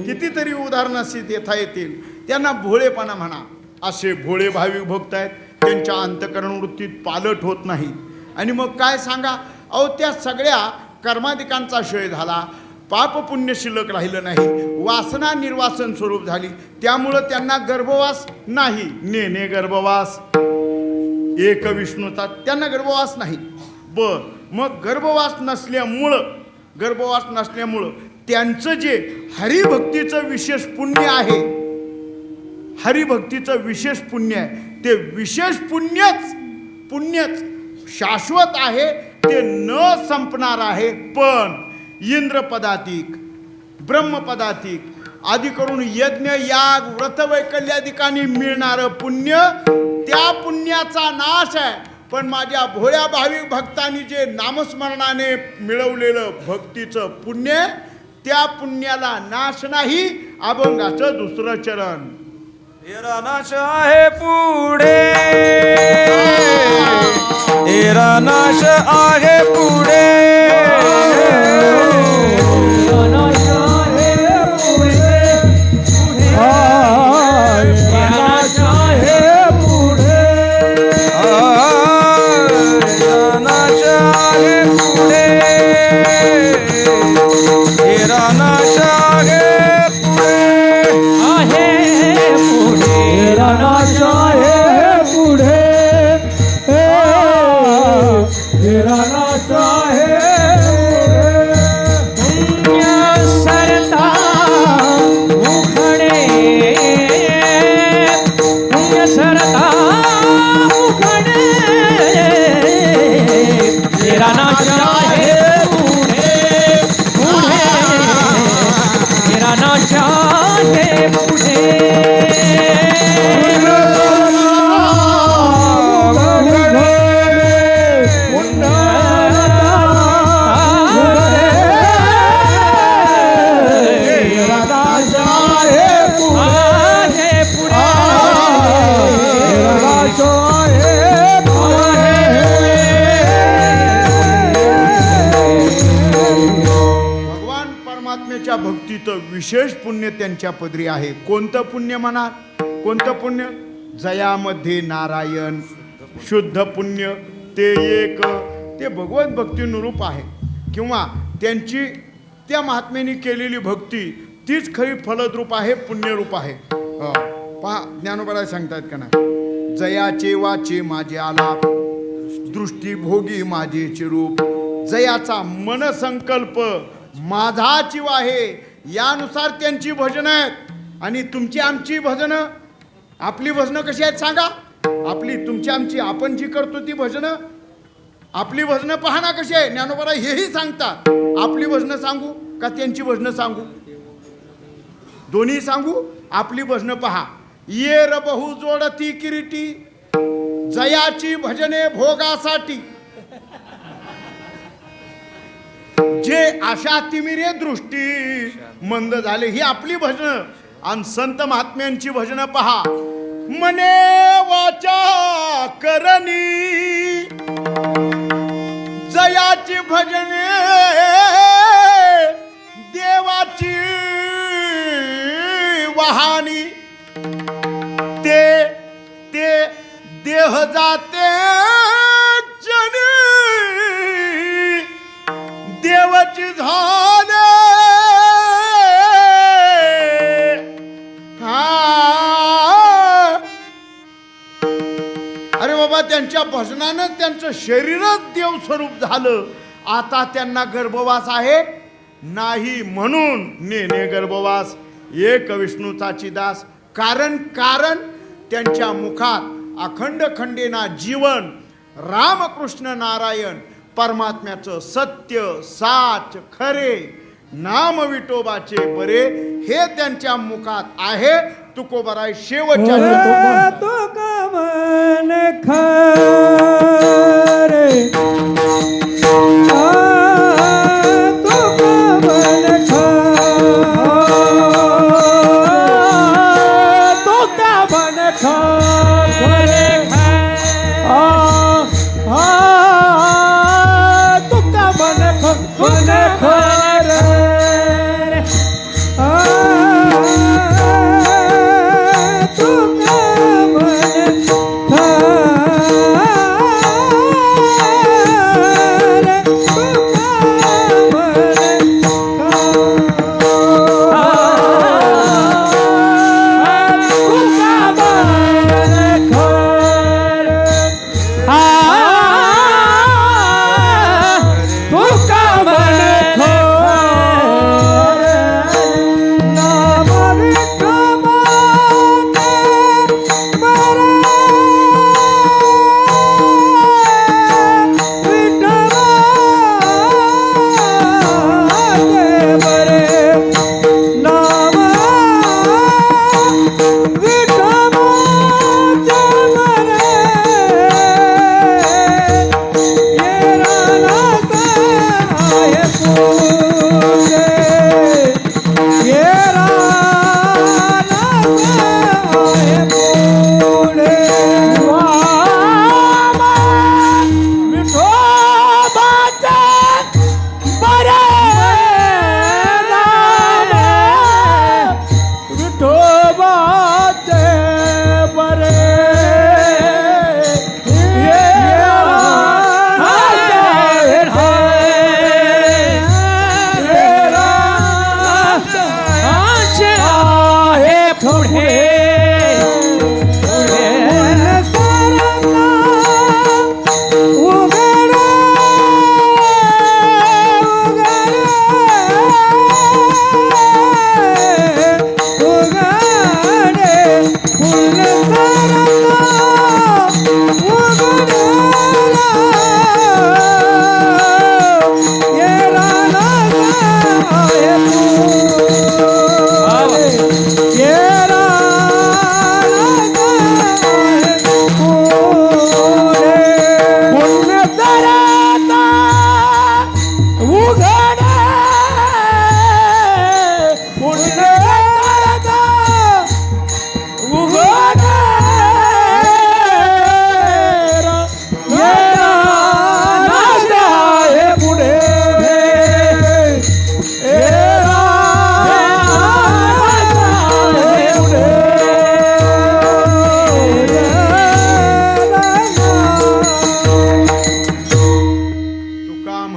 [SPEAKER 2] कितीतरी उदाहरणं येता येतील. त्यांना भोळेपणा म्हणा. असे भोळे भाविक भक्त आहेत, त्यांच्या अंतःकरण वृत्तीत पालट होत नाही. आणि मग काय सांगा, अहो त्या सगळ्या कर्माधिकांचा क्षय झाला, पाप पुण्य शिल्लक राहिलं नाही, वासना निर्वासन स्वरूप झाली, त्यामुळं त्यांना गर्भवास नाही. नेने गर्भवास एक विष्णूचा, त्यांना गर्भवास नाही. मग गर्भवास नसल्यामुळं त्यांचं जे हरिभक्तीचं विशेष पुण्य आहे, हरिभक्तीचं विशेष पुण्य आहे, ते विशेष पुण्यच शाश्वत आहे, ते न संपणार आहे. पण इंद्रपदातिक ब्रह्मपदातिक आदी करून यज्ञ याग व्रतवैकल्यादिकांनी मिळणारं पुण्य, त्या पुण्याचा नाश आहे. पण माझ्या भोळ्या भाविक भक्तांनी जे नामस्मरणाने मिळवलेलं भक्तीचं पुण्य, त्या पुण्याला नाश नाही. अभंगाचं दुसरं चरण.
[SPEAKER 3] तेरा नाश आहे पुढे, तेरा नाश आहे पुढे,
[SPEAKER 1] तेरा पुण्य सरता उखडे पुण्य सरता उखडे तेरा नाश आहे पुढे पुढे तेरा नाश आहे पुढे
[SPEAKER 2] भगवान परमात्म्याच्या भक्तीचं विशेष पुण्य त्यांच्या पदरी आहे. कोणतं पुण्य म्हणा? कोणतं पुण्य? जयामध्ये नारायण शुद्ध पुण्य ते एक ते भगवत भक्तीनुरूप आहे किंवा त्यांची त्या महात्म्याने केलेली भक्ती तीच खरी फलद्रूप आहे, पुण्यरूप आहे. पहा ज्ञानोबराय सांगतात का नाही, जयाचे वाचे माझे आलाप दृष्टी भोगी माझे चिरूप जयाचा मनसंकल्प माझाची आहे. यानुसार त्यांची भजनं आहेत. आणि तुमची आमची भजनं, आपली भजनं कशी आहेत सांगा? आपली तुमची आमची आपण जी करतो ती भजनं, आपली भजनं पहा ना कशी आहे. ज्ञानोबा हेही सांगतात. आपली भजनं सांगू का त्यांची भजनं सांगू? दोन्ही सांगू. आपली भजनं पहा. ये र बहु जोडती किरीटी जयाची भजने भोगासाठी जे आशा तिमिरे दृष्टी मंद झाले. ही आपली भजनं. आणि संत महात्म्यांची भजनं पहा. मने वाचा करणी जयाची भजने देवाची वाहनी ते ते देह जाते जनी देवाची झाले. अरे बाबा त्यांच्या भजनानं त्यांचं शरीरच देव स्वरूप झालं. आता त्यांना गर्भवास आहे नाही म्हणून नेने गर्भवास एक विष्णूचाची दास. कारण त्यांच्या मुखात अखंड खंडेना जीवन रामकृष्ण नारायण परमात्म्याचं सत्य साच खरे नाम विठोबाचे बरे हे त्यांच्या मुखात आहे. तुकोबाराय शेवटच्या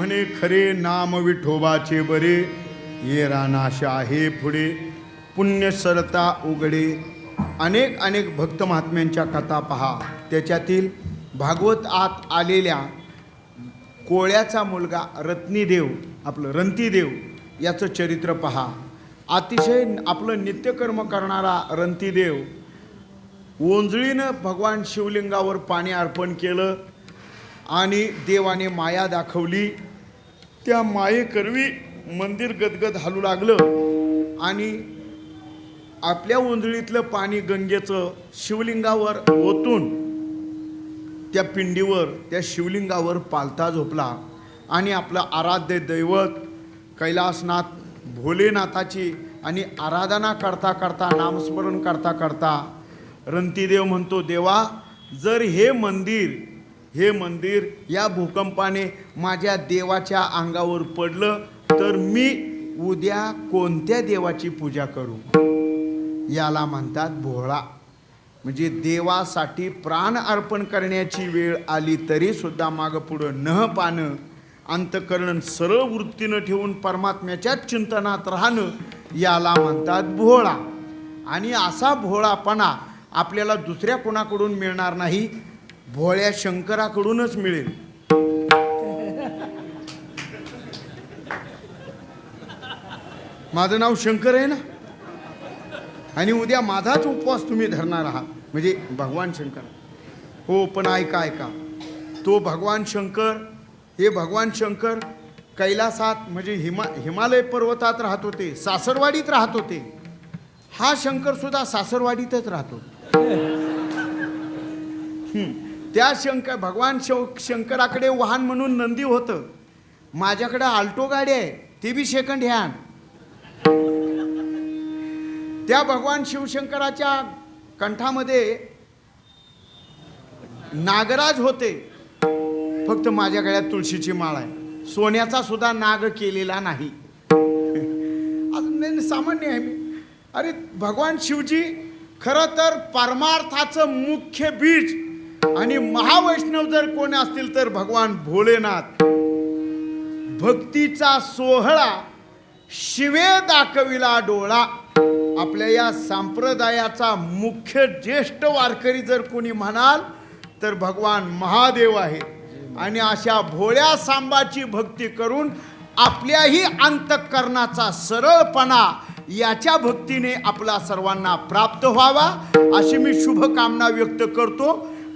[SPEAKER 2] म्हणे खरे नाम विठोबाचे बरे, येरा नाश आहे पुढे, पुण्य सरता उघडे. अनेक अनेक भक्त महात्म्यांच्या कथा पहा. त्याच्यातील भागवत आत आलेल्या कोळ्याचा मुलगा रत्नीदेव, आपलं रंतीदेव याचं चरित्र पहा. अतिशय आपलं नित्यकर्म करणारा रंतीदेव ओंजळीनं भगवान शिवलिंगावर पाणी अर्पण केलं आणि देवाने माया दाखवली. त्या मायेकरवी मंदिर गदगद हलू लागलं आणि आपल्या ओंजळीतलं पाणी गंगेचं शिवलिंगावर ओतून त्या पिंडीवर, त्या शिवलिंगावर पालथा झोपला आणि आपलं आराध्य दैवत कैलासनाथ भोलेनाथाची आणि आराधना करता करता, नामस्मरण करता करता रंतीदेव म्हणतो, देवा जर हे मंदिर या भूकंपाने माझ्या देवाच्या अंगावर पडलं तर मी उद्या कोणत्या देवाची पूजा करू. याला म्हणतात भोळा. म्हणजे देवासाठी प्राण अर्पण करण्याची वेळ आली तरी सुद्धा मागं पुढं न पाहणं, अंतःकरण सरळ वृत्तीनं ठेवून परमात्म्याच्याच चिंतनात राहणं, याला म्हणतात भोळा. आणि असा भोळापणा आपल्याला दुसऱ्या कोणाकडून मिळणार नाही, भोळ्या शंकराकडूनच मिळेल. माझं नाव शंकर आहे ना, आणि उद्या माझाच उपवास तुम्ही धरणार आहात म्हणजे भगवान शंकर. हो, पण ऐका, तो भगवान शंकर, हे भगवान शंकर कैलासात म्हणजे हिमालय पर्वतात राहत होते, सासरवाडीत राहत होते. हा शंकर सुद्धा सासरवाडीतच राहतो. त्या भगवान शंकराकडे वाहन म्हणून नंदी होतं. माझ्याकडे आल्टो गाडी आहे, ती बी सेकंड हँड. त्या भगवान शिवशंकराच्या कंठामध्ये नागराज होते, फक्त माझ्या गळ्यात तुळशीची माळ आहे. सोन्याचा सुद्धा नाग केलेला नाही. सामान्य आहे मी. अरे भगवान शिवजी खरं तर परमार्थाचं मुख्य बीज आणि महावैष्णव जर कोणी असतील तर भगवान भोलेनाथ. भक्तीचा सोहळा शिवे दाखविला डोळा. आपल्या या संप्रदायाचा मुख्य ज्येष्ठ वारकरी जर कोणी म्हणाल तर भगवान महादेव आहे. आणि अशा भोळ्या सांबाची भक्ती करून आपल्याही अंतःकरणाचा सरळपणा याच्या भक्तीने आपला सर्वांना प्राप्त व्हावा अशी मी शुभकामना व्यक्त करतो.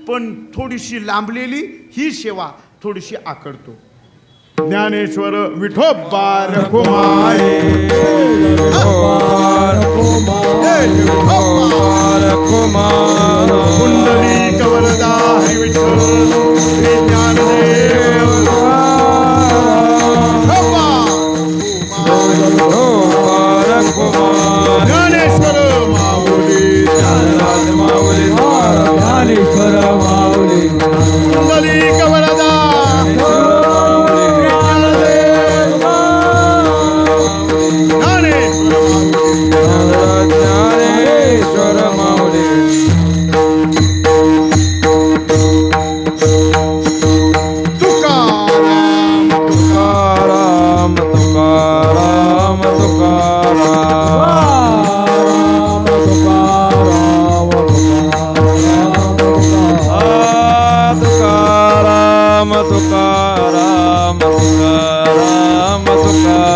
[SPEAKER 2] पण थोडीशी लांबलेली ही सेवा थोडीशी आकडतो. ज्ञानेश्वर विठोबा रखुमाई, कुंडली कवरदा हरी विठ्ठल श्री ज्ञानदेव ज्ञानेश्वर माऊली, ज्ञानेश्वर माऊली, कुंडली कवरदा
[SPEAKER 3] तुकाराम तुकाराम तुकाराम तुकाराम